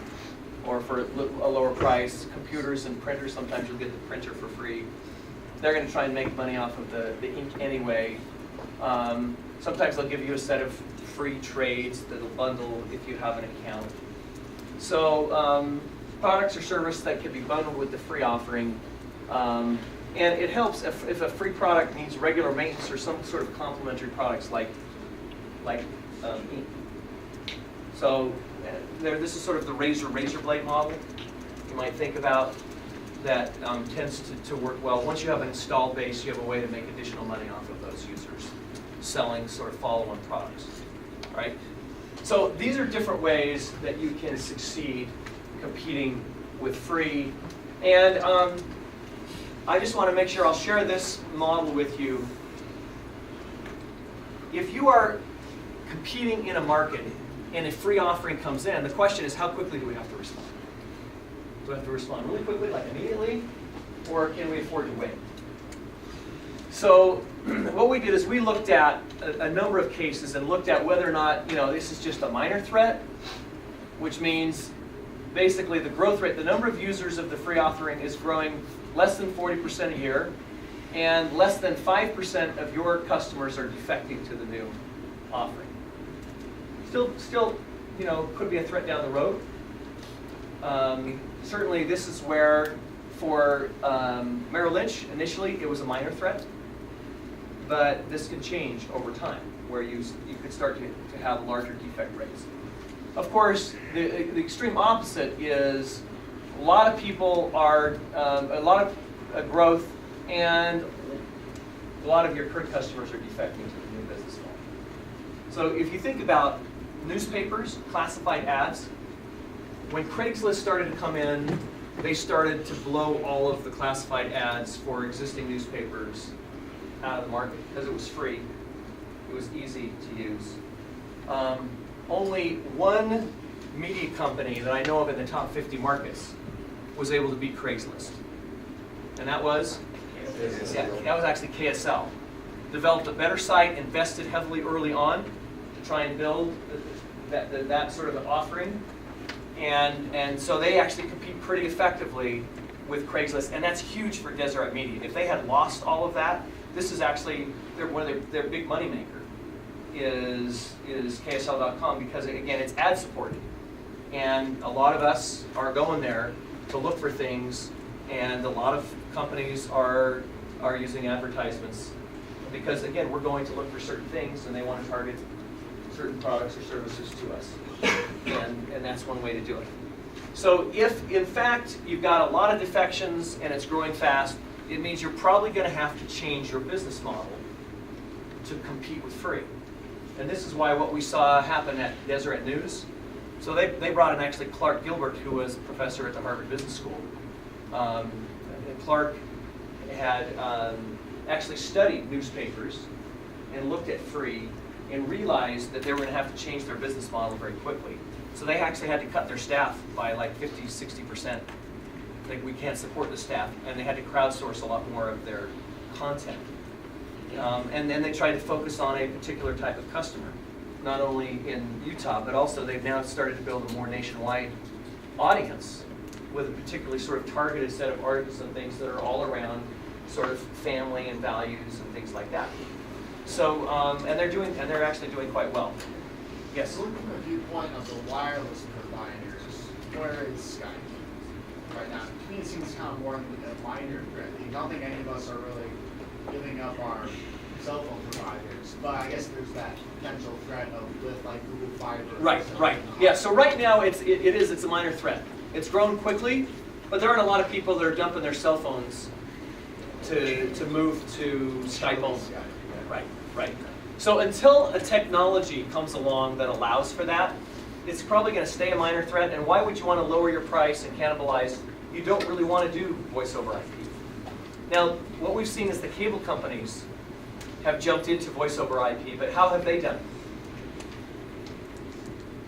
or for a lower price. Computers and printers, sometimes you'll get the printer for free. They're going to try and make money off of the ink anyway. Sometimes they'll give you a set of free trades that'll bundle if you have an account. So products or service that can be bundled with the free offering. And it helps if a free product needs regular maintenance or some sort of complementary products like ink. So this is sort of the razor blade model you might think about that tends to work well. Once you have an installed base, you have a way to make additional money off of those users, selling sort of follow-on products, right? So these are different ways that you can succeed competing with free. And I just want to make sure I'll share this model with you. If you are competing in a market and a free offering comes in, the question is, how quickly do we have to respond? Do we have to respond really quickly, like immediately, or can we afford to wait? So what we did is we looked at a number of cases and looked at whether or not this is just a minor threat, which means basically the growth rate, the number of users of the free offering is growing less than 40% a year, and less than 5% of your customers are defecting to the new offering. Still, you know, could be a threat down the road. Certainly, this is where, for Merrill Lynch, initially it was a minor threat, but this can change over time, where you could start to have larger defect rates. Of course, the extreme opposite is a lot of people are, a lot of growth, and a lot of your current customers are defecting to the new business model. So if you think about newspapers, classified ads, when Craigslist started to come in, they started to blow all of the classified ads for existing newspapers out of the market because it was free. It was easy to use. Only one media company that I know of in the top 50 markets was able to beat Craigslist. And that was? Yeah, that was actually KSL. Developed a better site, invested heavily early on to try and build that sort of offering. And so they actually compete pretty effectively with Craigslist, and that's huge for Deseret Media. If they had lost all of that, this is actually one of their big money maker is KSL.com, because again, it's ad supported. And a lot of us are going there to look for things, and a lot of companies are using advertisements because, again, we're going to look for certain things, and they want to target certain products or services to us. And that's one way to do it. So if, in fact, you've got a lot of defections and it's growing fast, it means you're probably going to have to change your business model to compete with free. And this is why what we saw happen at Deseret News. So they brought in actually Clark Gilbert, who was a professor at the Harvard Business School. And Clark had actually studied newspapers and looked at free and realized that they were going to have to change their business model very quickly. So they actually had to cut their staff by like 50, 60%. Like, we can't support the staff, and they had to crowdsource a lot more of their content. And then they tried to focus on a particular type of customer, not only in Utah, but also they've now started to build a more nationwide audience with a particularly sort of targeted set of articles and things that are all around sort of family and values and things like that. So, and they're actually doing quite well. Yes? From the viewpoint of the wireless providers, where is Skype right now? To me, it seems kind of more of a minor threat. I don't think any of us are really giving up our cell phone providers, but I guess there's that potential threat of with like Google Fiber. Right. Yeah. So right now it's a minor threat. It's grown quickly, but there aren't a lot of people that are dumping their cell phones to move to Skype only. Right. So until a technology comes along that allows for that, it's probably going to stay a minor threat. And why would you want to lower your price and cannibalize? You don't really want to do voice over IP. Now, what we've seen is the cable companies have jumped into voice over IP, but how have they done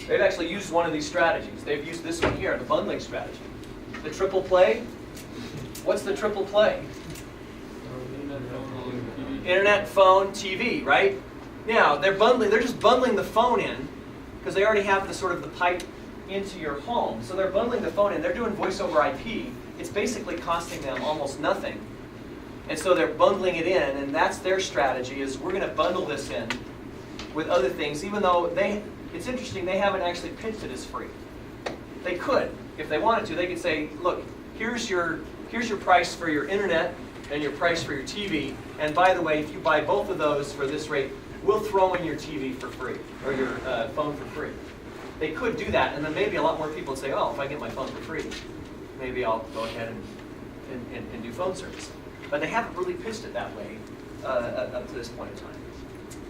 it? They've actually used one of these strategies. They've used this one here, the bundling strategy. The triple play. What's the triple play? Internet, phone, TV, right? Now, they're just bundling the phone in, because they already have the sort of the pipe into your home. So they're bundling the phone in. They're doing voice over IP. It's basically costing them almost nothing. And so they're bundling it in, and that's their strategy, is we're going to bundle this in with other things, even though it's interesting, they haven't actually pitched it as free. They could, if they wanted to. They could say, look, here's your price for your internet and your price for your TV, and by the way, if you buy both of those for this rate, we'll throw in your TV for free, or your phone for free. They could do that, and then maybe a lot more people would say, oh, if I get my phone for free, maybe I'll go ahead and do phone service. But they haven't really pitched it that way up to this point in time.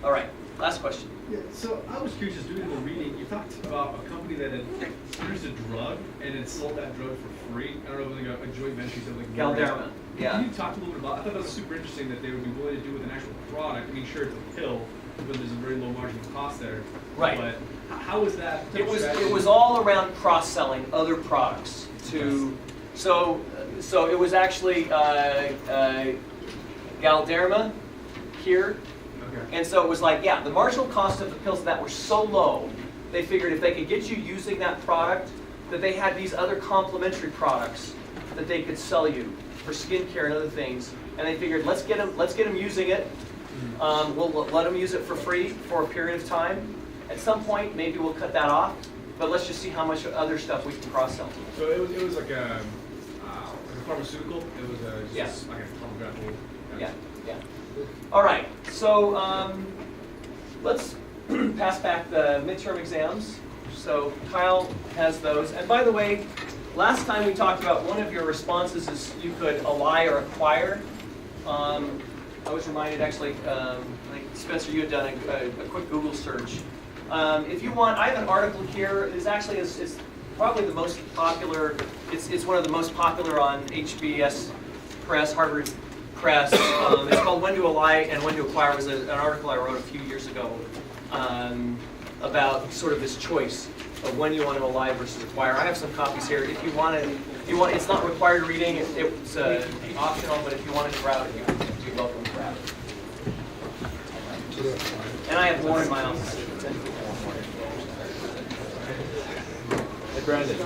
All right, last question. Yeah, so I was curious, just doing the reading, you talked about a company that had produced a drug and had sold that drug for free. I don't know if it was like a joint venture, something like Galderma. Yeah. Can you talk a little bit about, I thought that was super interesting that they would be willing to do with an actual product. I mean, sure, it's a pill, but there's a very low marginal cost there. Right. But how was that? It was all around cross-selling other products to, so it was actually Galderma here. Okay. And so it was like, yeah, the marginal cost of the pills that were so low, they figured if they could get you using that product that they had these other complementary products that they could sell you for skincare and other things. And they figured, let's get them using it. We'll let them use it for free for a period of time. At some point, maybe we'll cut that off. But let's just see how much other stuff we can cross-sell. So it was like a pharmaceutical. It was just Yeah. like a topographical. Yeah, yeah. All right, so let's pass back the midterm exams. So Kyle has those. And by the way, last time we talked about one of your responses is you could ally or acquire. I was reminded actually, like Spencer, you had done a quick Google search. If you want, I have an article here. It's actually it's probably the most popular. It's one of the most popular on HBS Press, Harvard Press. It's called "When to Ally and When to Acquire." It was an article I wrote a few years ago about sort of this choice of when you want to ally versus acquire. I have some copies here. If you want, it's not required reading. It's optional, but if you want to grab it, you're welcome to grab it. And I have more in my office. Hey, Brandon.